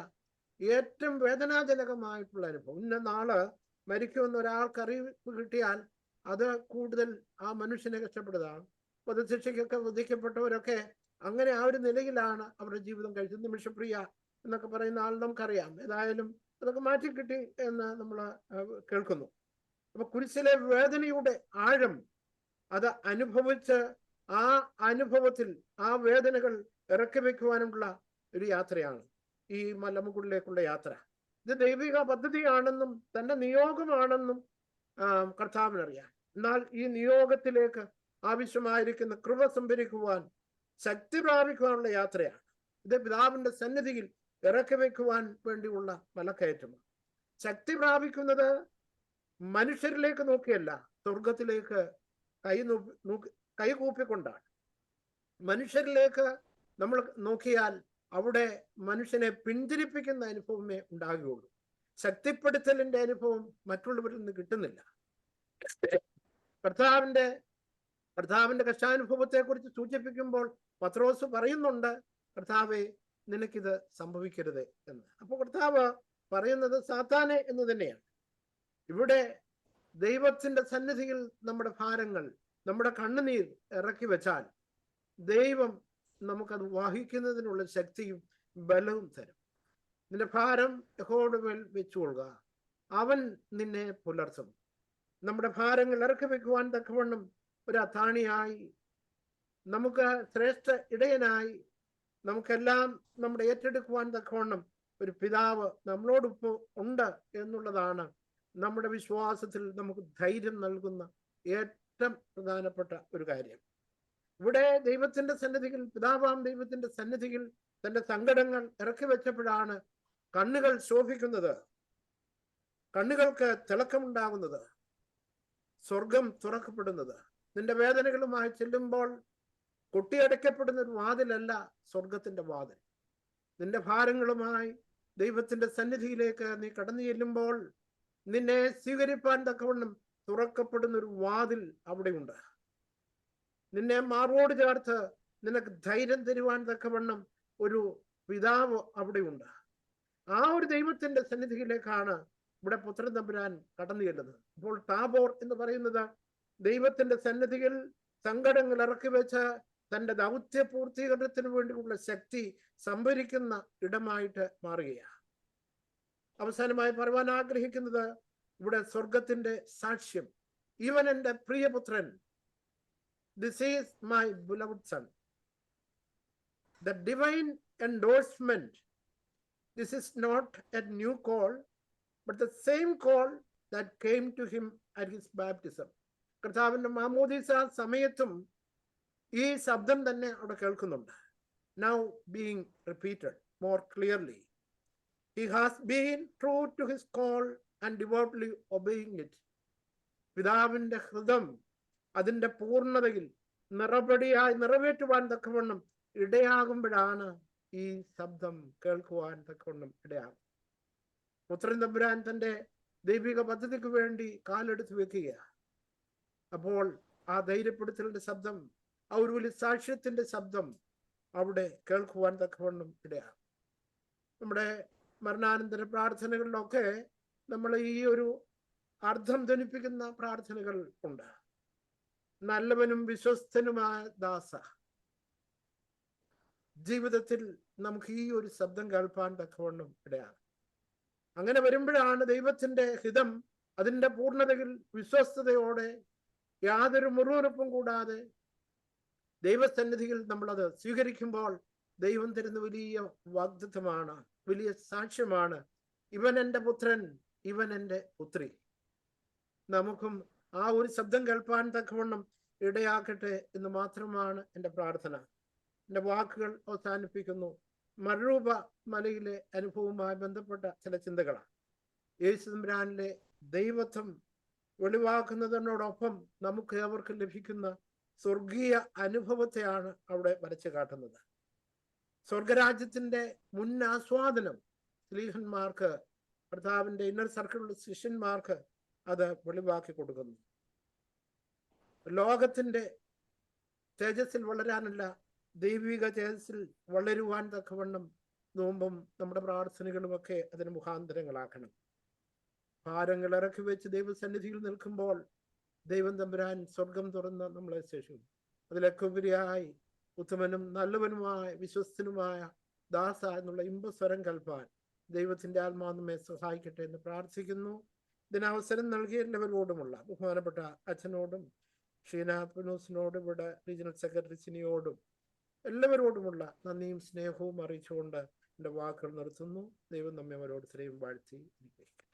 ഏറ്റവും വേദനാജനകമായിട്ടുള്ള അനുഭവം. ഇന്ന നാള് മരിക്കുമെന്ന് ഒരാൾക്ക് അറിവ് കിട്ടിയാൽ അത് കൂടുതൽ ആ മനുഷ്യനെ കഷ്ടപ്പെടുന്നതാണ്. വധശിക്ഷയ്ക്കൊക്കെ വിധിക്കപ്പെട്ടവരൊക്കെ അങ്ങനെ ആ ഒരു നിലയിലാണ് അവരുടെ ജീവിതം കഴിച്ചത്. നിമിഷപ്രിയ എന്നൊക്കെ പറയുന്ന ആൾ നമുക്കറിയാം. ഏതായാലും അതൊക്കെ മാറ്റിക്കിട്ടി എന്ന് നമ്മൾ കേൾക്കുന്നു. അപ്പൊ കുരിശിലെ വേദനയുടെ ആഴം അത് അനുഭവിച്ച് ആ അനുഭവത്തിൽ ആ വേദനകൾ ഇറക്കി വെക്കുവാനുള്ള ഒരു യാത്രയാണ് ഈ മലമുകളിലേക്കുള്ള യാത്ര. ഇത് ദൈവിക പദ്ധതിയാണെന്നും തന്റെ നിയോഗമാണെന്നും കർത്താവിനറിയാം. എന്നാൽ ഈ നിയോഗത്തിലേക്ക് ആവശ്യമായിരിക്കുന്ന കൃപ സംഭരിക്കുവാൻ, ശക്തി പ്രാപിക്കുവാനുള്ള യാത്രയാണ്. ഇത് പിതാവിന്റെ സന്നിധിയിൽ ഇറക്കി വെക്കുവാൻ വേണ്ടിയുള്ള മലക്കയറ്റമാണ്. ശക്തി പ്രാപിക്കുന്നത് മനുഷ്യരിലേക്ക് നോക്കിയല്ല, സ്വർഗത്തിലേക്ക് കൈകൂപ്പിക്കൊണ്ടാണ്. മനുഷ്യരിലേക്ക് നമ്മൾ നോക്കിയാൽ അവിടെ മനുഷ്യനെ പിന്തിരിപ്പിക്കുന്ന അനുഭവമേ ഉണ്ടാകുകയുള്ളൂ. ശക്തിപ്പെടുത്തലിന്റെ അനുഭവം മറ്റുള്ളവരിൽ നിന്ന് കിട്ടുന്നില്ല. കർത്താവിന്റെ കഷ്ടാനുഭവത്തെ കുറിച്ച് സൂചിപ്പിക്കുമ്പോൾ പത്രോസ് പറയുന്നുണ്ട്, കർത്താവെ നിനക്കിത് സംഭവിക്കരുത് എന്ന്. അപ്പോൾ കർത്താവ് പറയുന്നത് സാത്താനെ എന്ന് തന്നെയാണ്. ഇവിടെ ദൈവത്തിന്റെ സന്നിധിയിൽ നമ്മുടെ ഭാരങ്ങൾ, നമ്മുടെ കണ്ണുനീർ ഇറക്കി വെച്ചാൽ ദൈവം നമുക്കത് വഹിക്കുന്നതിനുള്ള ശക്തിയും ബലവും തരും. നിന്റെ ഭാരം യഹോവയുടെ മേൽ വെച്ചുകൊള്ളുക, അവൻ നിന്നെ പുലർത്തും. നമ്മുടെ ഭാരങ്ങൾ ഇറക്കി വെക്കുവാൻ തക്കവണ്ണം ഒരു അത്താണിയായി, നമുക്ക് ശ്രേഷ്ഠ ഇടയനായി, നമുക്കെല്ലാം നമ്മുടെ ഏറ്റെടുക്കുവാൻ തക്കവണ്ണം ഒരു പിതാവ് നമ്മളോടൊപ്പം ഉണ്ട് എന്നുള്ളതാണ് നമ്മുടെ വിശ്വാസത്തിൽ നമുക്ക് ധൈര്യം നൽകുന്ന ഏറ്റവും പ്രധാനപ്പെട്ട ഒരു കാര്യം. ഇവിടെ ദൈവത്തിന്റെ സന്നിധിയിൽ, പിതാവാം ദൈവത്തിന്റെ സന്നിധിയിൽ തന്റെ സങ്കടങ്ങൾ ഇറക്കി വെച്ചപ്പോഴാണ് കണ്ണുകൾ ശോഭിക്കുന്നത്, കണ്ണുകൾക്ക് തിളക്കമുണ്ടാകുന്നത്, സ്വർഗം തുറക്കപ്പെടുന്നത്. നിന്റെ വേദനകളുമായി ചെല്ലുമ്പോൾ കൊട്ടിയടയ്ക്കപ്പെടുന്ന ഒരു വാതിലല്ല സ്വർഗത്തിന്റെ വാതിൽ. നിന്റെ ഭാരങ്ങളുമായി ദൈവത്തിന്റെ സന്നിധിയിലേക്ക് നീ കടന്നു ചെല്ലുമ്പോൾ നിന്നെ സ്വീകരിപ്പാൻ തക്കവണ്ണം തുറക്കപ്പെടുന്ന ഒരു വാതിൽ അവിടെയുണ്ട്. നിന്നെ മാറോട് ചേർത്ത് നിനക്ക് ധൈര്യം തരുവാൻ തക്കവണ്ണം ഒരു പിതാവ് അവിടെയുണ്ട്. ആ ഒരു ദൈവത്തിന്റെ സന്നിധിയിലേക്കാണ് ഇവിടെ പുത്രൻ തമ്പുരാൻ കടന്നു ചെല്ലുന്നത്. അപ്പോൾ താബോർ എന്ന് പറയുന്നത് ദൈവത്തിന്റെ സന്നിധിയിൽ സങ്കടങ്ങൾ ഇറക്കി വെച്ച് തന്റെ ദൗത്യ പൂർത്തീകരണത്തിന് വേണ്ടിയുള്ള ശക്തി സംഭരിക്കുന്ന ഇടമായിട്ട് മാറുകയാണ്. അവസാനമായി പറയുവാൻ ആഗ്രഹിക്കുന്നത്, ഇവിടെ സ്വർഗത്തിന്റെ സാക്ഷ്യം, ഇവൻ എൻ്റെ പ്രിയപുത്രൻ, this is my beloved son. The divine endorsement, this is not a new call, but the same call that came to him at his baptism. കർത്താവിന്റെ മാമോദീസ സമയത്തും ഈ ശബ്ദം തന്നെ അവിടെ കേൾക്കുന്നുണ്ട്. Now being repeated more clearly. He has been true to his call and devoutly obeying it. പിതാവിന്റെ ഹൃദയം അതിന്റെ പൂർണ്ണതയിൽ നിറപടിയായി നിറവേറ്റുവാൻ തക്കവണ്ണം ഇടയാകുമ്പോഴാണ് ഈ ശബ്ദം കേൾക്കുവാൻ തക്കവണ്ണം ഇടയാകും. പുത്രൻ തമ്പുരാൻ തന്റെ ദൈവിക പദ്ധതിക്ക് വേണ്ടി കാലെടുത്ത് വെക്കുക. അപ്പോൾ ആ ധൈര്യപ്പെടുത്തലിന്റെ ശബ്ദം, ആ ഒരു വലിയ സാക്ഷ്യത്തിന്റെ ശബ്ദം അവിടെ കേൾക്കുവാൻ തക്കവണ്ണം ഇടയാകും. നമ്മുടെ മരണാനന്തര പ്രാർത്ഥനകളിലൊക്കെ നമ്മൾ ഈ ഒരു അർത്ഥം ധ്വനിപ്പിക്കുന്ന പ്രാർത്ഥനകൾ ഉണ്ട്. നല്ലവനും വിശ്വസ്തനുമായ ദാസ. ജീവിതത്തിൽ നമുക്ക് ഈ ഒരു ശബ്ദം കേൾപ്പാൻ തക്കവണ്ണം ഇടയാണ്. അങ്ങനെ വരുമ്പോഴാണ് ദൈവത്തിന്റെ ഹിതം അതിന്റെ പൂർണ്ണതയിൽ വിശ്വസ്തയോടെ യാതൊരു മുറിവുറപ്പും കൂടാതെ ദൈവസന്നിധിയിൽ നമ്മളത് സ്വീകരിക്കുമ്പോൾ ദൈവം തരുന്ന വലിയ വാഗ്ദത്തമാണ്, വലിയ സാക്ഷ്യമാണ്, ഇവൻ എൻ്റെ പുത്രൻ, ഇവൻ എൻ്റെ പുത്രി. നമുക്കും ആ ഒരു ശബ്ദം കേൾപ്പാൻ തക്കവണ്ണം ഇടയാക്കട്ടെ എന്ന് മാത്രമാണ് എൻ്റെ പ്രാർത്ഥന. എൻ്റെ വാക്കുകൾ അവസാനിപ്പിക്കുന്നു. മറൂബ മലയിലെ അനുഭവവുമായി ബന്ധപ്പെട്ട ചില ചിന്തകളാണ്. യേശു തമ്പുരാനിലെ ദൈവത്വം വെളിവാക്കുന്നതിനോടൊപ്പം നമുക്ക് അവർക്ക് ലഭിക്കുന്ന സ്വർഗീയ അനുഭവത്തെയാണ് അവിടെ വരച്ചു കാട്ടുന്നത്. സ്വർഗരാജ്യത്തിന്റെ മുന്നാസ്വാദനം സ്ലീഹന്മാർക്ക്, കർത്താവിന്റെ ഇന്നർ സർക്കിളിലുള്ള ശിഷ്യന്മാർക്ക് അത് വെളിവാക്കി കൊടുക്കുന്നു. ലോകത്തിന്റെ തേജസ്സിൽ വളരാനല്ല, ദൈവിക തേജസ്സിൽ വളരുവാൻ തക്കവണ്ണം നോമ്പും നമ്മുടെ പ്രാർത്ഥനകളുമൊക്കെ അതിന് മുഖാന്തരങ്ങളാക്കണം. ഭാരങ്ങൾ ഇറക്കി വെച്ച് ദൈവസന്നിധിയിൽ നിൽക്കുമ്പോൾ ദൈവം തമ്പുരാൻ സ്വർഗം തുറന്ന് നമ്മളെ ശേഷിക്കും. അതിലൊക്കെ ഉപരിയായി ഉത്തമനും നല്ലവനുമായ വിശ്വസ്തനുമായ ദാസ എന്നുള്ള ഇമ്പസ്വരം കൽപ്പാൻ ദൈവത്തിന്റെ ആത്മാവ് നമ്മെ സഹായിക്കട്ടെ എന്ന് പ്രാർത്ഥിക്കുന്നു. ഇതിനവസരം നൽകിയ എല്ലാവരോടുമുള്ള ബഹുമാനപ്പെട്ട അച്ഛനോടും ഷീന പുനൂസിനോടും ഇവിടെ റീജിയണൽ സെക്രട്ടറി സിനിയോടും എല്ലാവരോടുമുള്ള നന്ദിയും സ്നേഹവും അറിയിച്ചുകൊണ്ട് എൻ്റെ വാക്കുകൾ നിർത്തുന്നു. ദൈവം നമ്മെ അവരോട് ഇത്രയും വാഴ്ത്തി അനുഗ്രഹിക്കട്ടെ.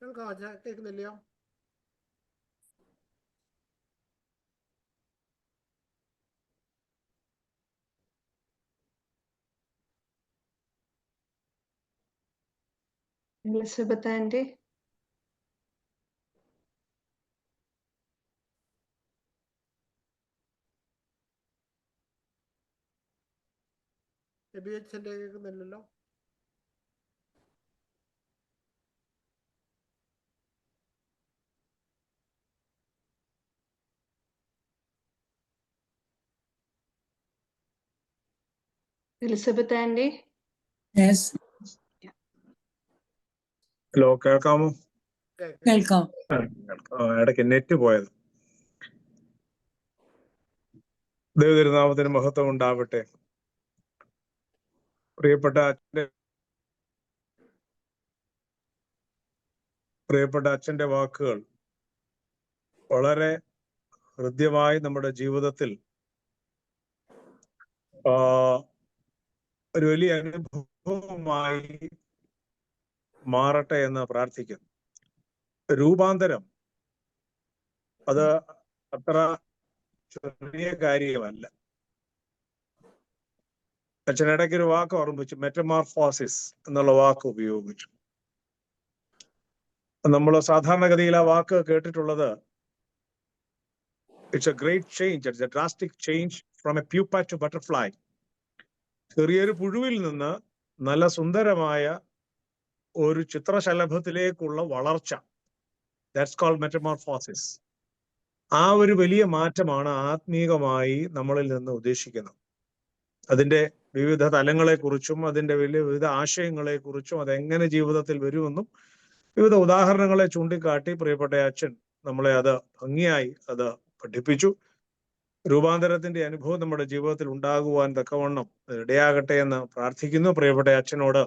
കേൾക്കാമോ? കേൾക്കുന്നില്ലയോ? Elizabeth anti. എബിഎച്ചിന്റെ കേൾക്കുന്നില്ലല്ലോ. Elizabeth anti. യെസ്, ഹലോ, കേൾക്കാമോ? കേൾക്കാം. ഇടയ്ക്ക് നെറ്റ് പോയത്. ദൈവതിരുനാമത്തിന് മഹത്വം ഉണ്ടാവട്ടെ. പ്രിയപ്പെട്ട അച്ഛന്റെ വാക്കുകൾ വളരെ ഹൃദ്യമായി നമ്മുടെ ജീവിതത്തിൽ ഒരു വലിയ അനുഭവമായി മാറട്ടെ എന്ന് പ്രാർത്ഥിക്കുന്നു. രൂപാന്തരം അത് അത്ര ചെറിയ കാര്യമല്ല. അച്ഛൻ ഇടയ്ക്ക് ഒരു വാക്ക് ഓർമ്മിച്ചു, മെറ്റമോർഫോസിസ് എന്നുള്ള വാക്ക് ഉപയോഗിച്ചു. നമ്മൾ സാധാരണഗതിയിൽ ആ വാക്ക് കേട്ടിട്ടുള്ളത് it's a great change, it's a drastic change from a pupa to butterfly. ചെറിയൊരു പുഴുവിൽ നിന്ന് നല്ല സുന്ദരമായ ഒരു ചിത്രശലഭത്തിലേക്കുള്ള വളർച്ച. That's called metamorphosis. ആ ഒരു വലിയ മാറ്റമാണ് ആത്മീകമായി നമ്മളിൽ നിന്ന് ഉദ്ദേശിക്കുന്നത്. അതിന്റെ വിവിധ തലങ്ങളെക്കുറിച്ചും അതിന്റെ വിവിധ ആശയങ്ങളെക്കുറിച്ചും അതെങ്ങനെ ജീവിതത്തിൽ വരുമെന്നും വിവിധ ഉദാഹരണങ്ങളെ ചൂണ്ടിക്കാട്ടി പ്രിയപ്പെട്ട അച്ഛൻ നമ്മളെ അത് ഭംഗിയായി അത് പഠിപ്പിച്ചു. രൂപാന്തരത്തിന്റെ അനുഭവം നമ്മുടെ ജീവിതത്തിൽ ഉണ്ടാകുവാൻ തക്കവണ്ണം ഇടയാകട്ടെ എന്ന് പ്രാർത്ഥിക്കുന്നു. പ്രിയപ്പെട്ട അച്ഛനോട്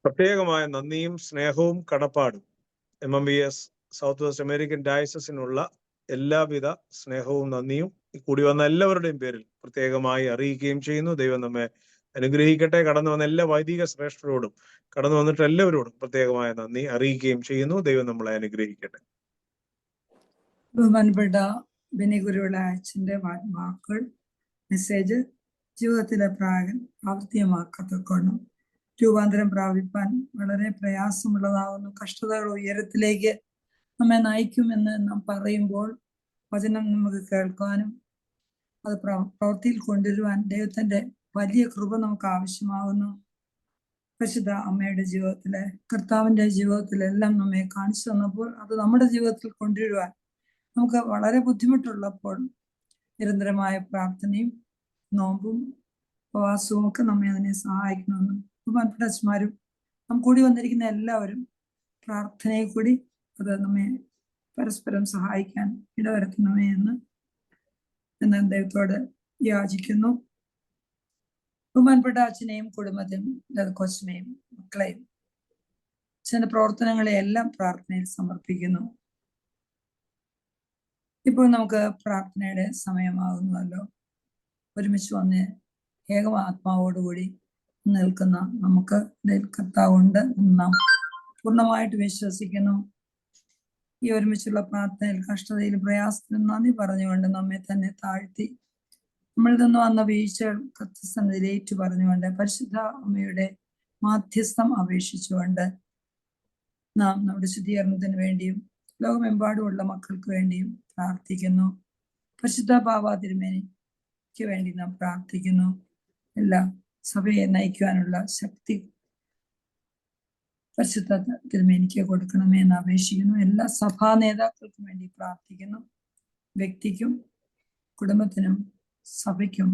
പ്രത്യേകമായ നന്ദിയും സ്നേഹവും കടപ്പാടും MMBS സൗത്ത് വെസ്റ്റ് അമേരിക്കൻ ഡയസസിനുള്ള എല്ലാവിധ സ്നേഹവും നന്ദിയും കൂടി വന്ന എല്ലാവരുടെയും പേരിൽ പ്രത്യേകമായി അറിയിക്കുകയും ചെയ്യുന്നു. ദൈവം നമ്മെ അനുഗ്രഹിക്കട്ടെ. കടന്നു വന്ന എല്ലാ വൈദിക ശ്രേഷ്ഠരോടും കടന്നു വന്നിട്ട് എല്ലാവരോടും പ്രത്യേകമായ നന്ദി അറിയിക്കുകയും ചെയ്യുന്നു. ദൈവം നമ്മളെ അനുഗ്രഹിക്കട്ടെ. ബഹുമാനപ്പെട്ട ബെനിഗുരുവിള അച്ഛൻ്റെ വാക്കുകൾ, മെസ്സേജ് ജീവിതത്തിലെ പ്രാവർത്തികമാക്കത്തക്കവണ്ണം രൂപാന്തരം പ്രാപിപ്പാൻ വളരെ പ്രയാസമുള്ളതാകുന്നു. കഷ്ടതകൾ ഉയരത്തിലേക്ക് നമ്മെ നയിക്കുമെന്ന് നാം പറയുമ്പോൾ വചനം നമുക്ക് കേൾക്കാനും അത് പ്രവൃത്തിയിൽ കൊണ്ടുവരുവാൻ ദൈവത്തിൻ്റെ വലിയ കൃപ നമുക്ക് ആവശ്യമാകുന്നു. പരിശുദ്ധ അമ്മയുടെ ജീവിതത്തിലെ, കർത്താവിൻ്റെ ജീവിതത്തിലെല്ലാം നമ്മെ കാണിച്ചു തന്നപ്പോൾ അത് നമ്മുടെ ജീവിതത്തിൽ കൊണ്ടുവരുവാൻ നമുക്ക് വളരെ ബുദ്ധിമുട്ടുള്ളപ്പോൾ നിരന്തരമായ പ്രാർത്ഥനയും നോമ്പും ഉപവാസവും ഒക്കെ നമ്മെ അതിനെ സഹായിക്കണമെന്നും ബഹുമാനപ്പെട്ട അച്ഛന്മാരും നാം കൂടി വന്നിരിക്കുന്ന എല്ലാവരും പ്രാർത്ഥനയെ കൂടി അത് നമ്മെ പരസ്പരം സഹായിക്കാൻ ഇടവരുത്തണമേ എന്ന് ദൈവത്തോട് യാചിക്കുന്നു. ബഹുമാനപ്പെട്ട അച്ഛനെയും കുടുംബത്തെയും കൊച്ചിനെയും മക്കളെയും അച്ഛൻ്റെ പ്രവർത്തനങ്ങളെ എല്ലാം പ്രാർത്ഥനയിൽ സമർപ്പിക്കുന്നു. ഇപ്പോൾ നമുക്ക് പ്രാർത്ഥനയുടെ സമയമാകുന്നല്ലോ. ഒരുമിച്ച് വന്ന് ഏകമാത്മാവോടുകൂടി നിൽക്കുന്ന നമുക്ക് കർത്താവുണ്ട് എന്ന് നാം പൂർണ്ണമായിട്ട് വിശ്വസിക്കുന്നു. ഈ ഒരുമിച്ചുള്ള പ്രാർത്ഥനയിൽ കഷ്ടതയിൽ പ്രയാസത്തിലും നന്ദി പറഞ്ഞുകൊണ്ട് നമ്മെ തന്നെ താഴ്ത്തി നമ്മളിൽ നിന്ന് വന്ന വീഴ്ചകൾ കർത്തൃസന്നിധിയിൽ ഏറ്റു പറഞ്ഞുകൊണ്ട് പരിശുദ്ധ അമ്മയുടെ മാധ്യസ്ഥം അപേക്ഷിച്ചുകൊണ്ട് നാം നമ്മുടെ ശുദ്ധീകരണത്തിന് വേണ്ടിയും ലോകമെമ്പാടുമുള്ള മക്കൾക്ക് വേണ്ടിയും പ്രാർത്ഥിക്കുന്നു. പരിശുദ്ധ ബാബ തിരുമേനിക്ക് വേണ്ടി നാം പ്രാർത്ഥിക്കുന്നു. എല്ലാ സഭയെ നയിക്കുവാനുള്ള ശക്തി പരിശുദ്ധ തിരുമേനിക്ക് കൊടുക്കണമേ എന്ന് അപേക്ഷിക്കുന്നു. എല്ലാ സഭാ നേതാക്കൾക്കും വേണ്ടി പ്രാർത്ഥിക്കുന്നു. വ്യക്തിക്കും കുടുംബത്തിനും സഭയ്ക്കും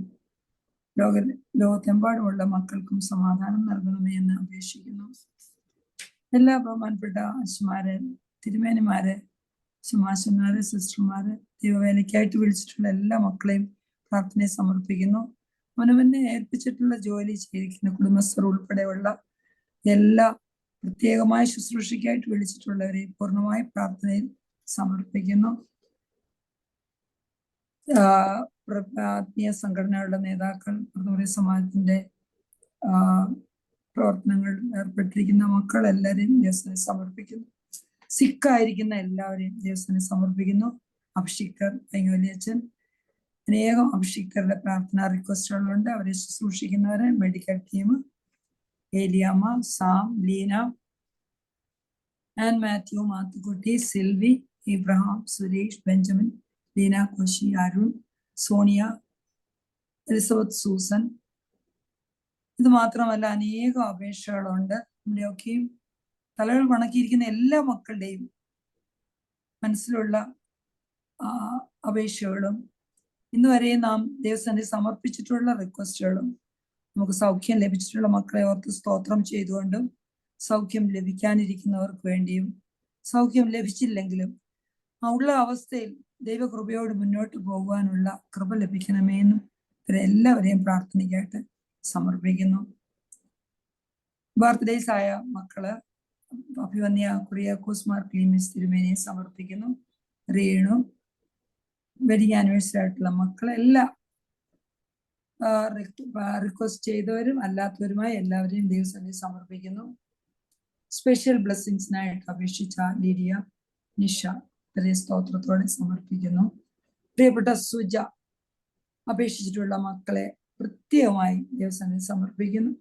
ലോകത്തെമ്പാടുമുള്ള മക്കൾക്കും സമാധാനം നൽകണമേ എന്ന് അപേക്ഷിക്കുന്നു. എല്ലാ ബഹുമാനപ്പെട്ട അച്ഛന്മാരെ, തിരുമേനിമാരെ, ശമാശന്മാരെ, സിസ്റ്റർമാരെ, ദൈവവേലയ്ക്കായിട്ട് വിളിച്ചിട്ടുള്ള എല്ലാ മക്കളെയും പ്രാർത്ഥനയെ സമർപ്പിക്കുന്നു. അവനവനെ ഏൽപ്പിച്ചിട്ടുള്ള ജോലി ചെയ്തിരിക്കുന്ന കുടുംബസ്ഥർ ഉൾപ്പെടെയുള്ള എല്ലാ പ്രത്യേകമായ ശുശ്രൂഷയ്ക്കായിട്ട് വിളിച്ചിട്ടുള്ളവരെ പൂർണ്ണമായി പ്രാർത്ഥനയിൽ സമർപ്പിക്കുന്നു. ആത്മീയ സംഘടനകളുടെ നേതാക്കൾ, സമാജത്തിന്റെ പ്രവർത്തനങ്ങളിൽ ഏർപ്പെട്ടിരിക്കുന്ന മക്കളെല്ലാവരെയും ദൈവത്തിന് സമർപ്പിക്കുന്നു. സിക്കായിരിക്കുന്ന എല്ലാവരെയും ദൈവത്തിന് സമർപ്പിക്കുന്നു. അഭിഷിക്തർ വലിയച്ഛൻ, അനേകം അഭിഷിക്തരുടെ പ്രാർത്ഥന റിക്വസ്റ്റുകളുണ്ട്. അവരെ ശുശ്രൂഷിക്കുന്നവരെ, മെഡിക്കൽ ടീം, ഏലിയാമ്മ, സാം, ലീന, ആൻ മാത്യു, മാത്തുക്കുട്ടി, സിൽവി, ഇബ്രഹാം, സുരേഷ്, ബെഞ്ചമിൻ, ലീന, കോശി, അരുൺ, സോണിയ, എലിസബത്ത്, സൂസൻ. ഇത് മാത്രമല്ല അനേകം അപേക്ഷകളുണ്ട്. നമ്മുടെയൊക്കെയും തലകൾ വണക്കിയിരിക്കുന്ന എല്ലാ മക്കളുടെയും മനസ്സിലുള്ള അപേക്ഷകളും ഇന്ന് വരെ നാം ദൈവസന്നിധി സമർപ്പിച്ചിട്ടുള്ള റിക്വസ്റ്റുകളും, നമുക്ക് സൗഖ്യം ലഭിച്ചിട്ടുള്ള മക്കളെ ഓർത്ത് സ്തോത്രം ചെയ്തുകൊണ്ടും സൗഖ്യം ലഭിക്കാനിരിക്കുന്നവർക്ക് വേണ്ടിയും സൗഖ്യം ലഭിച്ചില്ലെങ്കിലും ഉള്ള അവസ്ഥയിൽ ദൈവകൃപയോട് മുന്നോട്ട് പോകുവാനുള്ള കൃപ ലഭിക്കണമേ എന്നും ഇവരെല്ലാവരെയും പ്രാർത്ഥനയ്ക്കായിട്ട് സമർപ്പിക്കുന്നു. ബർത്ത്ഡേസ് ആയ മക്കള് അഭിവന്യ കുറിയാക്കോസ് മാർ ക്ലീമിസ് തിരുമേനിയെ സമർപ്പിക്കുന്നു. രേണു, വെഡിങ് ആനിവേഴ്സറി ആയിട്ടുള്ള മക്കളെല്ലാം റിക്വസ്റ്റ് ചെയ്തവരും അല്ലാത്തവരുമായി എല്ലാവരെയും ദൈവസന്നിധി സമർപ്പിക്കുന്നു. സ്പെഷ്യൽ ബ്ലെസ്സിങ്സിനായിട്ട് അപേക്ഷിച്ച ലിഡിയ, നിഷ ഇവരെ സ്തോത്രത്തോടെ സമർപ്പിക്കുന്നു. പ്രിയപ്പെട്ട സുജ അപേക്ഷിച്ചിട്ടുള്ള മക്കളെ പ്രത്യേകമായി ദൈവസന്നിധി സമർപ്പിക്കുന്നു.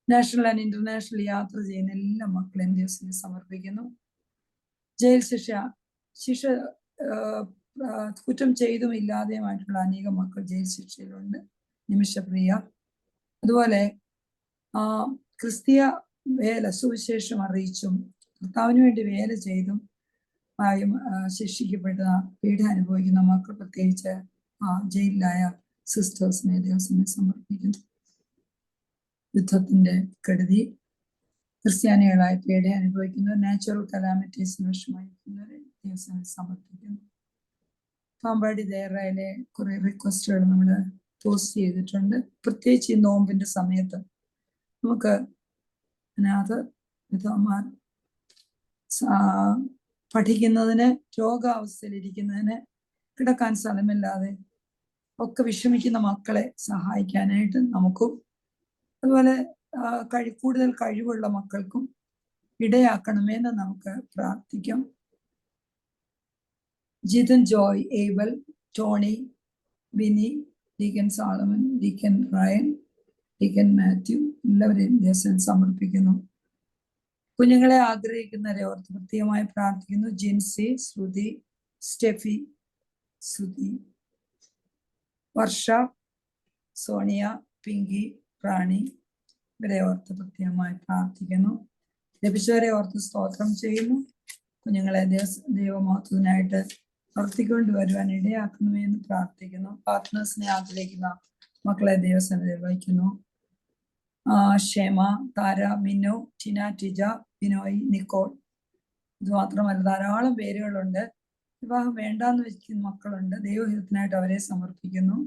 നാഷണൽ ആൻഡ് ഇന്റർനാഷണൽ യാത്ര ചെയ്യുന്ന എല്ലാ മക്കളെയും ദൈവസന്നിധി സമർപ്പിക്കുന്നു. ജയിൽ ശിക്ഷ കുറ്റം ചെയ്തും ഇല്ലാതെയുമായിട്ടുള്ള അനേകം മക്കൾ ജയിൽ ശിക്ഷയിലുണ്ട്. നിമിഷപ്രിയ, അതുപോലെ ക്രിസ്തീയ വേല സുവിശേഷം അറിയിച്ചും കർത്താവിന് വേണ്ടി വേല ചെയ്തും ശിക്ഷിക്കപ്പെട്ട പീഡ അനുഭവിക്കുന്ന മക്കൾ, പ്രത്യേകിച്ച് ജയിലിലായ സിസ്റ്റേഴ്സിനെ ദൈവസന്നിധി സമർപ്പിക്കുന്നു. യുദ്ധത്തിന്റെ കെടുതി, ക്രിസ്ത്യാനികളായ പീഡ അനുഭവിക്കുന്നവർ, നാച്ചുറൽ കലാമിറ്റീസിന് വിഷമിക്കുന്നവരെ ദൈവസന്നിധി സമർപ്പിക്കുന്നു. പാമ്പാടി ദേറായിലെ കുറെ റിക്വസ്റ്റുകൾ നമ്മൾ പോസ്റ്റ് ചെയ്തിട്ടുണ്ട്. പ്രത്യേകിച്ച് ഈ നോമ്പിന്റെ സമയത്ത് നമുക്ക് അനാഥ വിധവമാർ പഠിക്കുന്നതിന്, രോഗാവസ്ഥയിലിരിക്കുന്നതിന്, കിടക്കാൻ സ്ഥലമില്ലാതെ ഒക്കെ വിഷമിക്കുന്ന മക്കളെ സഹായിക്കാനായിട്ട് നമുക്കും അതുപോലെ കൂടുതൽ കഴിവുള്ള മക്കൾക്കും ഇടയാക്കണമെന്ന് നമുക്ക് പ്രാർത്ഥിക്കാം. Jithan Joy, Abel, Tony, Bini, deacon Solomon, deacon Ryan, deacon Mathew എല്ലാവരെയും ദേശം സമർപ്പിക്കുന്നു. കുഞ്ഞുങ്ങളെ ആഗ്രഹിക്കുന്നവരെ ഓർത്ത് പ്രത്യേകമായി പ്രാർത്ഥിക്കുന്നു. ജിൻസി, ശ്രുതി, സ്റ്റെഫി, ശ്രുതി, വർഷ, സോണിയ, പിങ്കി, റാണി ഇവരെ ഓർത്ത് പ്രത്യേകമായി പ്രാർത്ഥിക്കുന്നു. ലഭിച്ചവരെ ഓർത്ത് സ്തോത്രം ചെയ്യുന്നു. കുഞ്ഞുങ്ങളെ ദൈവമഹത്വത്തിനായിട്ട് പ്രവർത്തിക്കൊണ്ട് വരുവാൻ ഇടയാക്കണമേ എന്ന് പ്രാർത്ഥിക്കുന്നു. പാർട്ട്നേഴ്സിനെ ആഗ്രഹിക്കുന്ന മക്കളെ ദൈവസന്നിധിയിൽ വഹിക്കുന്നു. ക്ഷേമ, താര, മിന്നു, ടിന, ടിജ, ബിനോയ്, നിക്കോൾ. ഇത് മാത്രമല്ല ധാരാളം പേരുകളുണ്ട്. വിവാഹം വേണ്ടാന്ന് വെക്കുന്ന മക്കളുണ്ട്. ദൈവഹിതത്തിനായിട്ട് അവരെ സമർപ്പിക്കുന്നു.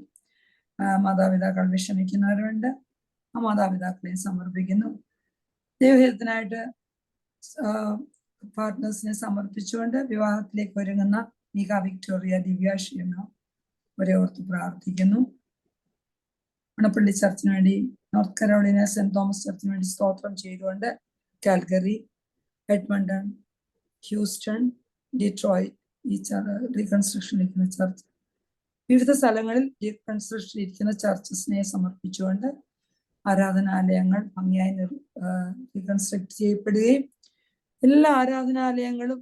മാതാപിതാക്കൾ വിഷമിക്കുന്നവരുണ്ട്. ആ മാതാപിതാക്കളെ സമർപ്പിക്കുന്നു. ദൈവഹിതത്തിനായിട്ട് പാർട്ട്നേഴ്സിനെ സമർപ്പിച്ചുകൊണ്ട് വിവാഹത്തിലേക്ക് ഒരുങ്ങുന്ന മീക, വിക്ടോറിയ, ദിവ്യ, ഷീമ അവരെ ഓർത്ത് പ്രാർത്ഥിക്കുന്നു. മണപ്പള്ളി ചർച്ചിന് വേണ്ടി, നോർത്ത് കരോളിന സെന്റ് തോമസ് ചർച്ചിന് വേണ്ടി സ്തോത്രം ചെയ്തുകൊണ്ട് കാൽഗറി, എഡ്മണ്ടൺ, ഹ്യൂസ്റ്റൺ, ഡിട്രോയിറ്റ് ഈ റീകൺസ്ട്രക്ഷൻ ഇരിക്കുന്ന ചർച്ച്, വിവിധ സ്ഥലങ്ങളിൽ റീകൺസ്ട്രക്ഷൻ ഇരിക്കുന്ന ചർച്ചസിനെ സമർപ്പിച്ചുകൊണ്ട് ആരാധനാലയങ്ങൾ ഭംഗിയായി റീകൺസ്ട്രക്ട് ചെയ്യപ്പെടുകയും എല്ലാ ആരാധനാലയങ്ങളും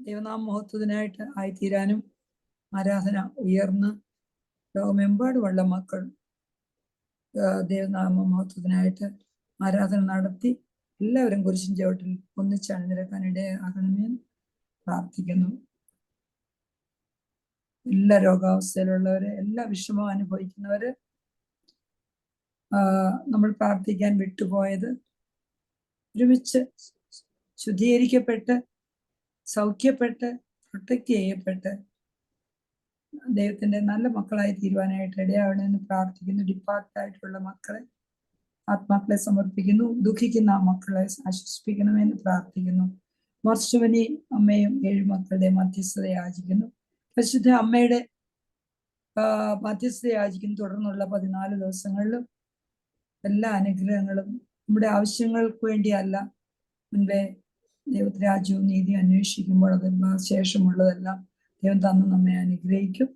ദൈവനാമ മഹത്വത്തിനായിട്ട് ആയിത്തീരാനും ആരാധന ഉയർന്ന് ലോകമെമ്പാടുമുള്ള മക്കൾ ദൈവനാമ മഹത്വത്തിനായിട്ട് ആരാധന നടത്തി എല്ലാവരും കുരിശിൻ ചുവട്ടിൽ ഒന്നിച്ച് അണിനിരക്കാൻ ഇടയാകണമെന്ന് പ്രാർത്ഥിക്കുന്നു. എല്ലാ രോഗാവസ്ഥയിലുള്ളവര്, എല്ലാ വിഷമം അനുഭവിക്കുന്നവര്, നമ്മൾ പ്രാർത്ഥിക്കാൻ വിട്ടുപോയത് ഒരുമിച്ച് ശുദ്ധീകരിക്കപ്പെട്ട് സൗഖ്യപ്പെട്ട് പ്രൊട്ടക്ട് ചെയ്യപ്പെട്ട് ദൈവത്തിന്റെ നല്ല മക്കളായി തീരുവാനായിട്ട് ഇടയാവണമെന്ന് പ്രാർത്ഥിക്കുന്നു. ഡിപ്പാർട്ടായിട്ടുള്ള മക്കളെ, ആത്മാക്കളെ സമർപ്പിക്കുന്നു. ദുഃഖിക്കുന്ന ആ മക്കളെ ആശ്വസിപ്പിക്കണമെന്ന് പ്രാർത്ഥിക്കുന്നു. മർശുവനി അമ്മയും 7 മക്കളുടെ മധ്യസ്ഥത യാചിക്കുന്നു. പരിശുദ്ധ അമ്മയുടെ മധ്യസ്ഥത യാചിക്കുന്നു. തുടർന്നുള്ള 14 ദിവസങ്ങളിലും എല്ലാ അനുഗ്രഹങ്ങളും നമ്മുടെ ആവശ്യങ്ങൾക്ക് വേണ്ടിയല്ല, മുൻപേ ദൈവത്തിന്റെ രാജ്യവും നീതിയും അന്വേഷിക്കുമ്പോൾ അതിന് ശേഷമുള്ളതെല്ലാം ദൈവം തന്ന് നമ്മെ അനുഗ്രഹിക്കും.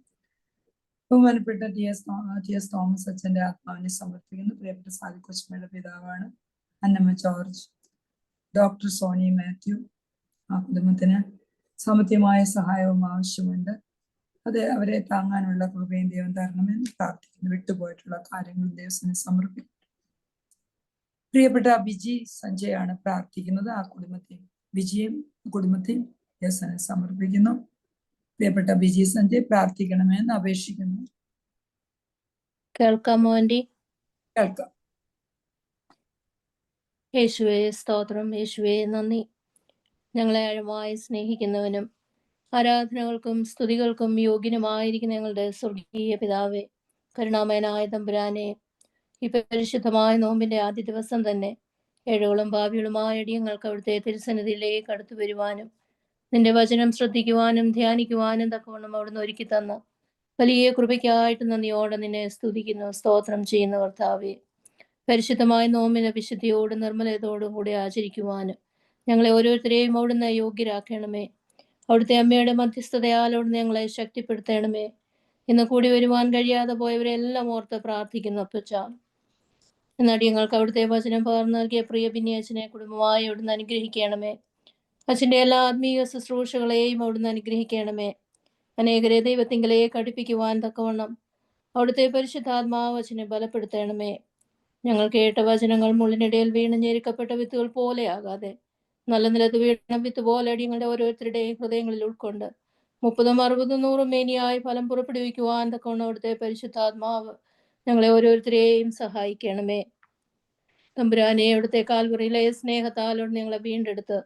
ബഹുമാനപ്പെട്ട ടി എസ് തോമസ് അച്ഛന്റെ ആത്മാവിനെ സമർപ്പിക്കുന്നു. പ്രിയപ്പെട്ട സാലി കൊച്ചുമ്മയുടെ പിതാവാണ് Annamma George. Doctor Sony Mathew, ആ കുടുംബത്തിന് സാമ്പത്തികമായ സഹായവും ആവശ്യമുണ്ട്. അത് അവരെ താങ്ങാനുള്ള കൃപയും ദൈവം തരണമെന്ന് പ്രാർത്ഥിക്കുന്നു. വിട്ടുപോയിട്ടുള്ള കാര്യങ്ങൾ ദൈവത്തിന് സമർപ്പിക്കുന്നു. പ്രിയപ്പെട്ട ബിജി സഞ്ജയാണ് പ്രാർത്ഥിക്കുന്നത്. ആ ബിജിയും കുടുംബത്തെയും ദൈവത്തിന് സമർപ്പിക്കുന്നു. പ്രിയപ്പെട്ട ബിജി സഞ്ജയ് പ്രാർത്ഥിക്കണമെന്ന് അപേക്ഷിക്കുന്നു. കേൾക്കാമോ ആന്റി? കേൾക്കാം. യേശുവേ സ്തോത്രം, യേശുവേ നന്ദി. ഞങ്ങളെ ആഴമായി സ്നേഹിക്കുന്നവനും ആരാധനകൾക്കും സ്തുതികൾക്കും യോഗ്യനുമായിരിക്കുന്ന ഞങ്ങളുടെ സ്വർഗീയ പിതാവേ, കരുണാമയനായ തമ്പുരാനെ, ഈ പരിശുദ്ധമായ നോമ്പിന്റെ ആദ്യ ദിവസം തന്നെ ഏഴുകളും ഭാവികളുമായ അടിയങ്ങൾക്ക് അവിടുത്തെ തിരുസന്നിധിയിലേക്ക് അടുത്തു വരുവാനും നിന്റെ വചനം ശ്രദ്ധിക്കുവാനും ധ്യാനിക്കുവാനും തക്കവണ്ണം അവിടുന്ന് ഒരുക്കി തന്ന വലിയ കൃപയ്ക്കായിട്ട് നന്ദിയോടെ നിന്നെ സ്തുതിക്കുന്നു, സ്തോത്രം ചെയ്യുന്ന കർത്താവേ. പരിശുദ്ധമായ നോമ്പിനെ വിശുദ്ധിയോടും നിർമ്മലതയോടും കൂടി ആചരിക്കുവാനും ഞങ്ങളെ ഓരോരുത്തരെയും അവിടുന്ന് യോഗ്യരാക്കണമേ. അവിടുത്തെ അമ്മയുടെ മധ്യസ്ഥതയാൽ അവിടുന്ന് ഞങ്ങളെ ശക്തിപ്പെടുത്തണമേ. ഇന്ന് കൂടി വരുവാൻ കഴിയാതെ പോയവരെല്ലാം ഓർത്ത് പ്രാർത്ഥിക്കുന്നു അപ്പച്ച. എന്നടിയങ്ങൾക്ക് അവിടുത്തെ വചനം പകർന്നു നൽകിയ പ്രിയ ബിന്നിയച്ഛനെ കുടുംബമായി അവിടുന്ന് അനുഗ്രഹിക്കണമേ. അച്ഛൻ്റെ എല്ലാ ആത്മീയ ശുശ്രൂഷകളെയും അവിടുന്ന് അനുഗ്രഹിക്കണമേ. അനേകരെ ദൈവത്തിങ്കലേക്ക് അടുപ്പിക്കുവാൻ തക്കവണ്ണം അവിടുത്തെ പരിശുദ്ധാത്മാവ് അച്ഛനെ ബലപ്പെടുത്തണമേ. ഞങ്ങൾ കേട്ട വചനങ്ങൾ മുള്ളിനിടയിൽ വീണ് ഞെരുക്കപ്പെട്ട വിത്തുകൾ പോലെ ആകാതെ നല്ല നിലത്ത് വീണ വിത്ത് പോലെ അടിയങ്ങളുടെ ഓരോരുത്തരുടെയും ഹൃദയങ്ങളിൽ ഉൾക്കൊണ്ട് 30, 60, 100 മേനിയായി ഫലം പുറപ്പെടുവിക്കുവാൻ തക്കവണ്ണം അവിടുത്തെ പരിശുദ്ധാത്മാവ് ഞങ്ങളെ ഓരോരുത്തരെയും സഹായിക്കണമേ. തമ്പുരാനെ, അവിടുത്തെ കാൽവറിയിലെ സ്നേഹത്താലോട് ഞങ്ങളെ വീണ്ടെടുത്ത്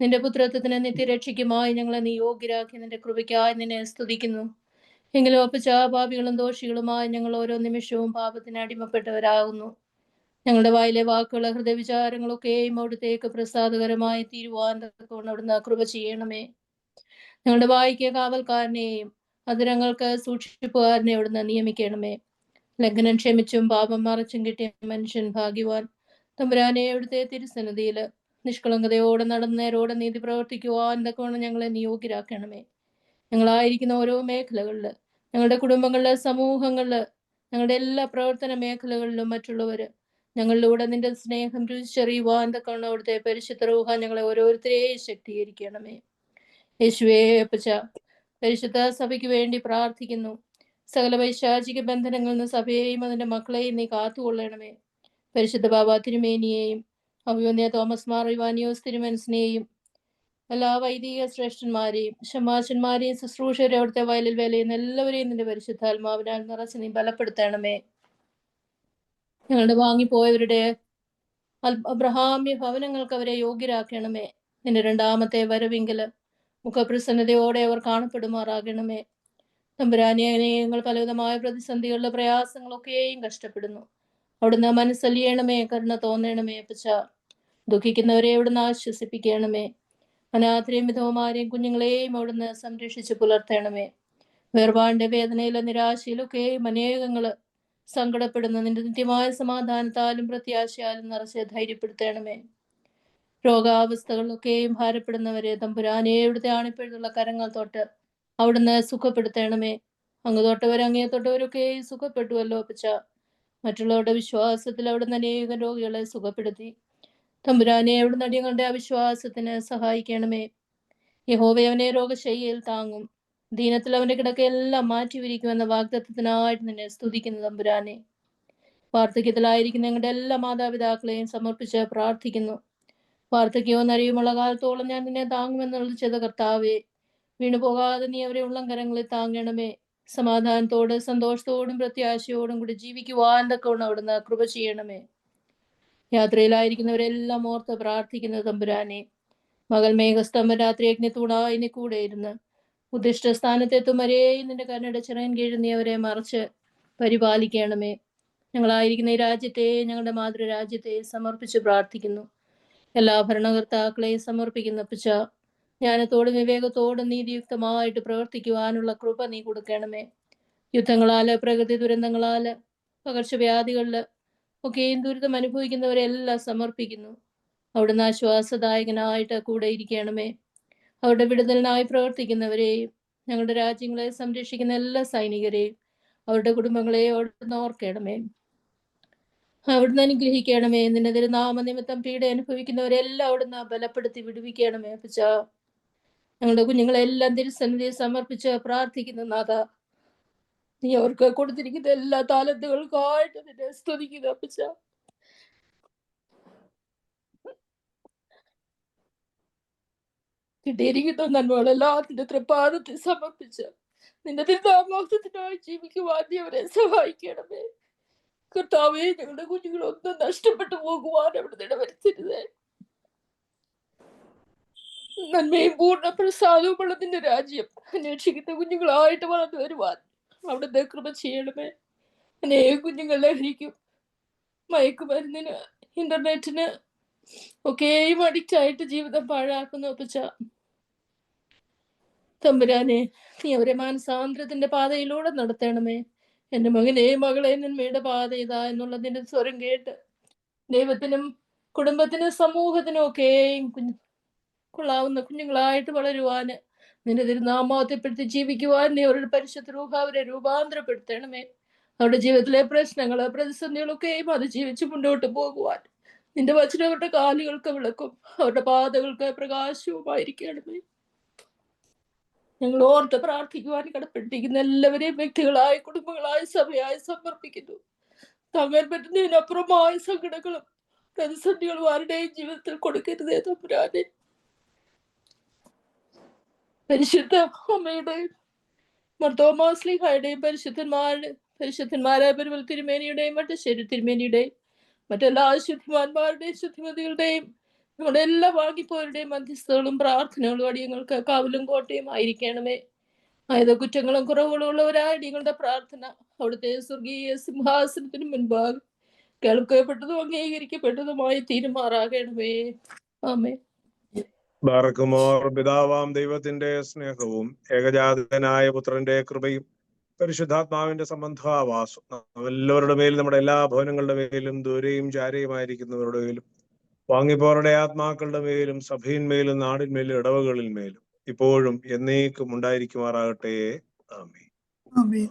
നിന്റെ പുത്രത്വത്തിന് നിത്യരക്ഷയ്ക്കുമായി ഞങ്ങളെ നീ യോഗ്യരാക്കി നിന്റെ കൃപയ്ക്കായി നിന്നെ സ്തുതിക്കുന്നു. എങ്കിലും അപ്പച്ച, പാപികളും ദോഷികളുമായി ഞങ്ങൾ ഓരോ നിമിഷവും പാപത്തിന് അടിമപ്പെട്ടവരാകുന്നു. ഞങ്ങളുടെ വായിലെ വാക്കുകൾ, ഹൃദയവിചാരങ്ങളൊക്കെയും അവിടുത്തേക്ക് പ്രസാദകരമായി തീരുവാൻ തക്കവണ്ണം അവിടുന്ന് കൃപ ചെയ്യണമേ. ഞങ്ങളുടെ വായിക്ക് കാവൽക്കാരനെയും അതിരങ്ങൾക്ക് സൂക്ഷിപ്പുകാരനെ അവിടുന്ന് നിയമിക്കണമേ. ലംഘനം ക്ഷമിച്ചും പാപം മറച്ചും കിട്ടിയ മനുഷ്യൻ ഭാഗ്യവാൻ. തമ്പുരാനെ, അവിടുത്തെ തിരുസന്നിധിയില് നിഷ്കളങ്കതയോടെ നടന്ന് നേരോടെ നീതി പ്രവർത്തിക്കുവാൻ തക്കവണ്ണം ഞങ്ങളെ നിയോഗ്യരാക്കണമേ. ഞങ്ങളായിരിക്കുന്ന ഓരോ മേഖലകളില്, ഞങ്ങളുടെ കുടുംബങ്ങളില്, സമൂഹങ്ങളില്, ഞങ്ങളുടെ എല്ലാ പ്രവർത്തന മേഖലകളിലും മറ്റുള്ളവര് ഞങ്ങളിലൂടെ നിന്റെ സ്നേഹം രുചിച്ചറിയുവാൻ തക്കവണ്ണം അവിടുത്തെ പരിശുദ്ധ റൂഹ ഞങ്ങളെ ഓരോരുത്തരെയും ശക്തീകരിക്കണമേ. യേശുവേ അപ്പച്ച, പരിശുദ്ധ സഭയ്ക്ക് വേണ്ടി പ്രാർത്ഥിക്കുന്നു. സകല പൈശാചിക ബന്ധനങ്ങളിൽ നിന്ന് സഭയെയും അതിന്റെ മക്കളെയും നീ കാത്തുകൊള്ളണമേ. പരിശുദ്ധ ബാബ തിരുമേനിയെയും അഭിവന്യ തോമസ് മാർ ഇവാനിയോസ് തിരുമനസിനെയും എല്ലാ വൈദിക ശ്രേഷ്ഠന്മാരെയും ശമാശന്മാരെയും ശുശ്രൂഷരെ അവിടുത്തെ വയലിൽ വേലയുന്ന എല്ലാവരെയും നിന്റെ പരിശുദ്ധാത്മാവിനാൽ നിറച്ച് നീ ബലപ്പെടുത്തണമേ. ഞങ്ങളുടെ വാങ്ങിപ്പോയവരുടെ അബ്രഹാമ്യ ഭവനങ്ങൾക്ക് അവരെ യോഗ്യരാക്കണമേ. നിന്റെ രണ്ടാമത്തെ വരവിങ്കല് മുഖപ്രസന്നതയോടെ അവർ കാണപ്പെടുമാറാകണമേ. തമ്പുരാനെ, ഞങ്ങൾ പലവിധമായ പ്രതിസന്ധികളുടെ പ്രയാസങ്ങളൊക്കെയും കഷ്ടപ്പെടുന്നു. അവിടുന്ന് മനസ്സലിയണമേ, കരുണ തോന്നണമേ അപ്പച്ച. ദുഃഖിക്കുന്നവരെ അവിടുന്ന് ആശ്വസിപ്പിക്കണമേ. അനാഥരെയും വിധവമാരെയും കുഞ്ഞുങ്ങളെയും അവിടുന്ന് സംരക്ഷിച്ച് പുലർത്തണമേ. വേർപാടിന്റെ വേദനയിലും നിരാശയിലൊക്കെയും അനേകങ്ങള് സങ്കടപ്പെടുന്ന നിന്റെ നിത്യമായ സമാധാനത്താലും പ്രത്യാശയാലും നിറച്ച് ധൈര്യപ്പെടുത്തണമേ. രോഗാവസ്ഥകളിലൊക്കെയും ഭാരപ്പെടുന്നവരെ തമ്പുരാനെ, അവിടുത്തെ ആണിപ്പഴുതുള്ള കരങ്ങൾ തൊട്ട് അവിടുന്ന് സുഖപ്പെടുത്തണമേ. അങ്ങ് തൊട്ടവർ അങ്ങേ തൊട്ടവരൊക്കെയും സുഖപ്പെട്ടുവല്ലോ അപ്പച്ച. മറ്റുള്ളവരുടെ വിശ്വാസത്തിൽ അവിടുന്ന് അനേകം രോഗികളെ സുഖപ്പെടുത്തി. തമ്പുരാനെ, അവിടുന്ന് അടിയങ്ങളുടെ അവിശ്വാസത്തിന് സഹായിക്കണമേ. യഹോവ അവനെ രോഗശയ്യയിൽ താങ്ങും. ദീനത്തിൽ അവന്റെ കിടക്കയെല്ലാം മാറ്റിവിരിക്കുമെന്ന വാഗ്ദത്തത്തിനായിട്ട് നിന്നെ സ്തുതിക്കുന്നു തമ്പുരാനെ. വാർദ്ധക്യത്തിലായിരിക്കുന്ന ഞങ്ങളുടെ എല്ലാ മാതാപിതാക്കളെയും സമർപ്പിച്ച് പ്രാർത്ഥിക്കുന്നു. വാർദ്ധക്യവും നരയുമുള്ള കാലത്തോളം ഞാൻ നിന്നെ താങ്ങുമെന്നുള്ള ചെയ്ത കർത്താവേ, വീണുപോകാതെ നീ അവരെ ഉള്ളംകരങ്ങളിൽ താങ്ങണമേ. സമാധാനത്തോടും സന്തോഷത്തോടും പ്രത്യാശയോടും കൂടി ജീവിക്കുവാൻ തക്കവണ്ണം അവിടുന്ന് കൃപ ചെയ്യണമേ. യാത്രയിലായിരിക്കുന്നവരെല്ലാം ഓർത്ത് പ്രാർത്ഥിക്കുന്നു തമ്പുരാനെ. മകൾ മേഘസ്തംഭം രാത്രി യജ്ഞത്തൂണായി നീ കൂടെ ഇരുന്ന് ഉദ്ദിഷ്ട സ്ഥാനത്തെത്തും വരെയും നിന്റെ കരുണയുടെ ചിറകിൻ കീഴിൽ നീ അവരെ മറച്ച് പരിപാലിക്കണമേ. ഞങ്ങളായിരിക്കുന്ന ഈ രാജ്യത്തെ, ഞങ്ങളുടെ മാതൃരാജ്യത്തെ സമർപ്പിച്ച് പ്രാർത്ഥിക്കുന്നു. എല്ലാ ഭരണകർത്താക്കളെയും സമർപ്പിക്കുന്ന അപ്പച്ച, ജ്ഞാനത്തോടും വിവേകത്തോടും നീതിയുക്തമായിട്ട് പ്രവർത്തിക്കുവാനുള്ള കൃപ നീ കൊടുക്കണമേ. യുദ്ധങ്ങളാല്, പ്രകൃതി ദുരന്തങ്ങളാല്, പകർച്ചവ്യാധികളില് ഒക്കെയും ദുരിതം അനുഭവിക്കുന്നവരെല്ലാം സമർപ്പിക്കുന്നു. അവിടുന്ന് ആശ്വാസദായകനായിട്ട് കൂടെ ഇരിക്കണമേ. അവരുടെ വിടുതലിനായി പ്രവർത്തിക്കുന്നവരെയും ഞങ്ങളുടെ രാജ്യങ്ങളെ സംരക്ഷിക്കുന്ന എല്ലാ സൈനികരെയും അവരുടെ കുടുംബങ്ങളെ അവിടുന്ന് ഓർക്കണമേ. അവിടുന്ന് അനുഗ്രഹിക്കണമേ. നിന്റെ തിരുനാമനിമിത്തം പീഡ അനുഭവിക്കുന്നവരെല്ലാം അവിടുന്ന് ബലപ്പെടുത്തി വിടുവിക്കണമേ. അപ്പച്ച, ഞങ്ങളുടെ കുഞ്ഞുങ്ങളെല്ലാം തിരുസന്നിധിയെ സമർപ്പിച്ച് പ്രാർത്ഥിക്കുന്ന നാഥ, നീ അവർക്ക് കൊടുത്തിരിക്കുന്ന എല്ലാ താലന്തുകൾക്കായിട്ട് നിന്നെ സ്തുതിക്കുന്നു. അപ്പച്ച, കിട്ടിയിരിക്കുന്ന നന്മകളെല്ലാം നിന്റെ തൃപ്പാദത്തിൽ സമർപ്പിച്ച് നിന്റെ തിരുനാമത്തിനായി ജീവിക്കുവാൻ നീ അവരെ സഹായിക്കണമേ. കർത്താവേ, ഞങ്ങളുടെ കുഞ്ഞുങ്ങളൊന്നും നഷ്ടപ്പെട്ടു പോകുവാൻ അവിടുന്ന് ഇടവരുത്തരുത്. നന്മയും പൂർണ്ണ പ്രസാദവുമുള്ള നിന്റെ രാജ്യം അന്വേഷിക്കുന്ന കുഞ്ഞുങ്ങളായിട്ട് വളർന്നു വരുവാൻ അവിടുന്ന് കൃപ ചെയ്യണമേ. അനേക കുഞ്ഞുങ്ങൾ ലഹരിക്കും മയക്കുമരുന്നിന് ഇന്റർനെറ്റിന് ഒക്കെയും അഡിക്റ്റ് ആയിട്ട് ജീവിതം പാഴാക്കുന്നു. അപ്പച്ച തമ്പുരാനെ, നീ അവരെ മാനസാന്തരത്തിന്റെ പാതയിലൂടെ നടത്തണമേ. എന്റെ മകനെ മകളെ നന്മയുടെ പാത ഇതാ എന്നുള്ളതിന്റെ സ്വരം കേട്ട് ദൈവത്തിനും കുടുംബത്തിനും സമൂഹത്തിനും ഒക്കെയും കൊള്ളാവുന്ന കുഞ്ഞുങ്ങളായിട്ട് വളരുവാന് നിന്റെ തിരുനാമത്തെപ്പെടുത്തി ജീവിക്കുവാൻ നീ അവരുടെ പരിശുദ്ധ രൂപ അവരെ രൂപാന്തരപ്പെടുത്തണമേ. അവരുടെ ജീവിതത്തിലെ പ്രശ്നങ്ങള് പ്രതിസന്ധികളൊക്കെയും അത് ജീവിച്ച് മുന്നോട്ട് പോകുവാൻ നിന്റെ വചനം അവരുടെ കാലുകൾക്ക് വിളക്കും അവരുടെ പാതകൾക്ക് പ്രകാശവുമായിരിക്കണമേ. ഞങ്ങൾ ഓർത്ത് പ്രാർത്ഥിക്കുവാൻ കടപ്പെട്ടിരിക്കുന്ന എല്ലാവരെയും വ്യക്തികളായി കുടുംബങ്ങളായി സഭയായി സമർപ്പിക്കുന്നു. താങ്ങാൻ പറ്റുന്നതിനപ്പുറമായ സങ്കടങ്ങളും പ്രതിസന്ധികളും ആരുടെയും ജീവിതത്തിൽ കൊടുക്കരുതേ തമ്പുരാനെ. പരിശുദ്ധ അമ്മയുടെയും മർത്തോമാസ്ലിഹായുടെയും പരിശുദ്ധന്മാരായ പരിമൽ തിരുമേനിയുടെയും മറ്റശ്ശേരി തിരുമേനിയുടെയും മറ്റെല്ലാ ശുദ്ധിമാന്മാരുടെയും ശുദ്ധിമതികളുടെയും നമ്മുടെ എല്ലാ വാങ്ങിപ്പോരുടെയും മധ്യസ്ഥകളും പ്രാർത്ഥനകളും അടിയങ്ങൾക്ക് കാവലും കോട്ടയും ആയിരിക്കണമേ. ആയത് കുറ്റങ്ങളും കുറവുകളും ഉള്ളവരായ അടിയങ്ങളുടെ പ്രാർത്ഥന അവിടുത്തെ സ്വർഗീയ സിംഹാസനത്തിന് മുൻപാകെ കേൾക്കപ്പെട്ടതും അംഗീകരിക്കപ്പെട്ടതുമായി തീരുമാറാകണമേ. ആമേൻ. ബാറക്കുമോർ. പിതാവാം ദൈവത്തിന്റെ സ്നേഹവും ഏകജാതനായ പുത്രന്റെ കൃപയും പരിശുദ്ധാത്മാവിന്റെ സംബന്ധാവാസം എല്ലാവരുടെ മേലും നമ്മുടെ എല്ലാ ഭവനങ്ങളുടെ മേലും ദൂരെയും ചാരയുമായിരിക്കുന്നവരുടെ മേലും വാങ്ങിപ്പോരുടെ ആത്മാക്കളുടെ മേലും സഭയിന്മേലും നാടിന്മേലും ഇടവകളിൽ മേലും ഇപ്പോഴും എന്നേക്കും ഉണ്ടായിരിക്കുമാറാകട്ടെ. ആമേൻ. ആമേൻ.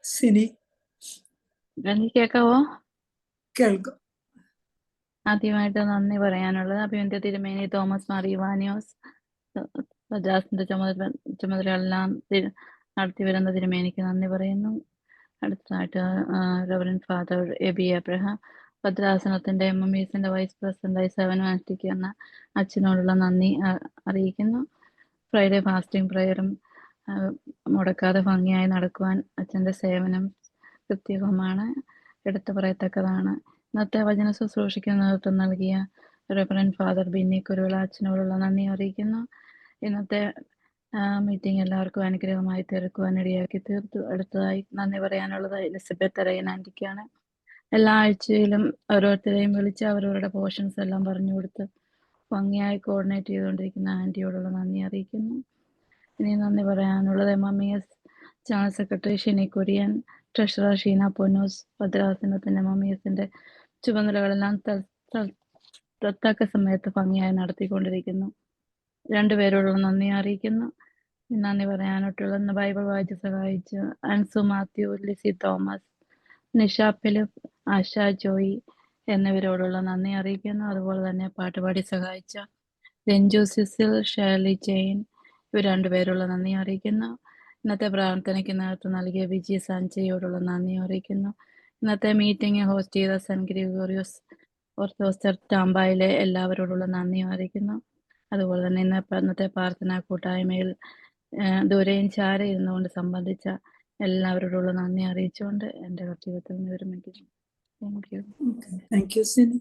ശരി, കേൾക്കാവോ? കേൾക്കാം. ആദ്യമായിട്ട് നന്ദി പറയാനുള്ളത് അഭിമന്യ തിരുമേനി തോമസ് മാർ ഇവാനിയോസ് ഭദ്രാസനത്തിന്റെ ചുമതലകളെല്ലാം നടത്തി വരുന്ന തിരുമേനിക്ക് നന്ദി പറയുന്നു. അടുത്തതായിട്ട് റവറൻ ഫാദർ എബി അബ്രഹാം ഭദ്രാസനത്തിന്റെ MMESന്റെ വൈസ് പ്രസിഡന്റായി സേവനമനുഷ്ഠിക്കുന്ന അച്ഛനോടുള്ള നന്ദി അറിയിക്കുന്നു. ഫ്രൈഡേ ഫാസ്റ്റിംഗ് പ്രയറും മുടക്കാതെ ഭംഗിയായി നടക്കുവാൻ അച്ഛൻ്റെ സേവനം പ്രത്യേകമാണ്, എടുത്തു പറയത്തക്കതാണ്. ഇന്നത്തെ വചന ശുശ്രൂഷയ്ക്ക് നേതൃത്വം നൽകിയ റെവറൻ ഫാദർ ബിന്നി കുരുവിള അച്ഛനോടുള്ള നന്ദി അറിയിക്കുന്നു. ഇന്നത്തെ മീറ്റിംഗ് എല്ലാവർക്കും അനുഗ്രഹമായി തീർക്കുവാൻ ഇടയാക്കി തീർത്തു. അടുത്തതായി നന്ദി പറയാനുള്ളത് എലിസബത്ത് അരയൻ ആൻറ്റിക്കാണ്. എല്ലാ ആഴ്ചയിലും ഓരോരുത്തരെയും വിളിച്ച് അവരവരുടെ പോർഷൻസ് എല്ലാം പറഞ്ഞു കൊടുത്ത് ഭംഗിയായി കോർഡിനേറ്റ് ചെയ്തുകൊണ്ടിരിക്കുന്ന ആൻറ്റിയോടുള്ള നന്ദി അറിയിക്കുന്നു. ഇനി നന്ദി പറയാനുള്ളത് MMES general secretary Shini Kurian, treasurer Sheena Ponnoose ഭദ്രാസനത്തിന്റെ MMESന്റെ ചുമതലകളെല്ലാം തക്ക സമയത്ത് ഭംഗിയായി നടത്തിക്കൊണ്ടിരിക്കുന്നു. രണ്ടുപേരോടുള്ള നന്ദി അറിയിക്കുന്നു. നന്ദി പറയാനായിട്ടുള്ള ബൈബിൾ വായിച്ച് സഹായിച്ച് അൻസു മാത്യു, ലിസി തോമസ്, നിഷ ഫിലിപ്പ്, ആശ ജോയി എന്നിവരോടുള്ള നന്ദി അറിയിക്കുന്നു. അതുപോലെ തന്നെ പാട്ടുപാടി സഹായിച്ച രഞ്ജു സിസിൽ, ഷേർലി ജെയിൻ ഇവർ രണ്ടുപേരുള്ള നന്ദി അറിയിക്കുന്നു. ഇന്നത്തെ പ്രാർത്ഥനയ്ക്ക് നേതൃത്വം നൽകിയ വിജി സഞ്ജയോടുള്ള നന്ദി അറിയിക്കുന്നു. ഇന്നത്തെ മീറ്റിംഗ് ഹോസ്റ്റ് ചെയ്ത സെന്റ് ഗ്രിഗോറിയോസ് ഓർത്തോസ്റ്റർ ടാമ്പായിലെ എല്ലാവരോടുള്ള നന്ദി അറിയിക്കുന്നു. അതുപോലെ തന്നെ ഇന്നത്തെ പ്രാർത്ഥനാ കൂട്ടായ്മയിൽ ദൂരെയും ചാര ഇരുന്നുകൊണ്ട് സംബന്ധിച്ച എല്ലാവരോടുള്ള നന്ദി അറിയിച്ചുകൊണ്ട് എൻ്റെ കർത്തവ്യത്തിൽ നിന്ന് വിരമിക്കുന്നു. Thank you. Thank you Sini.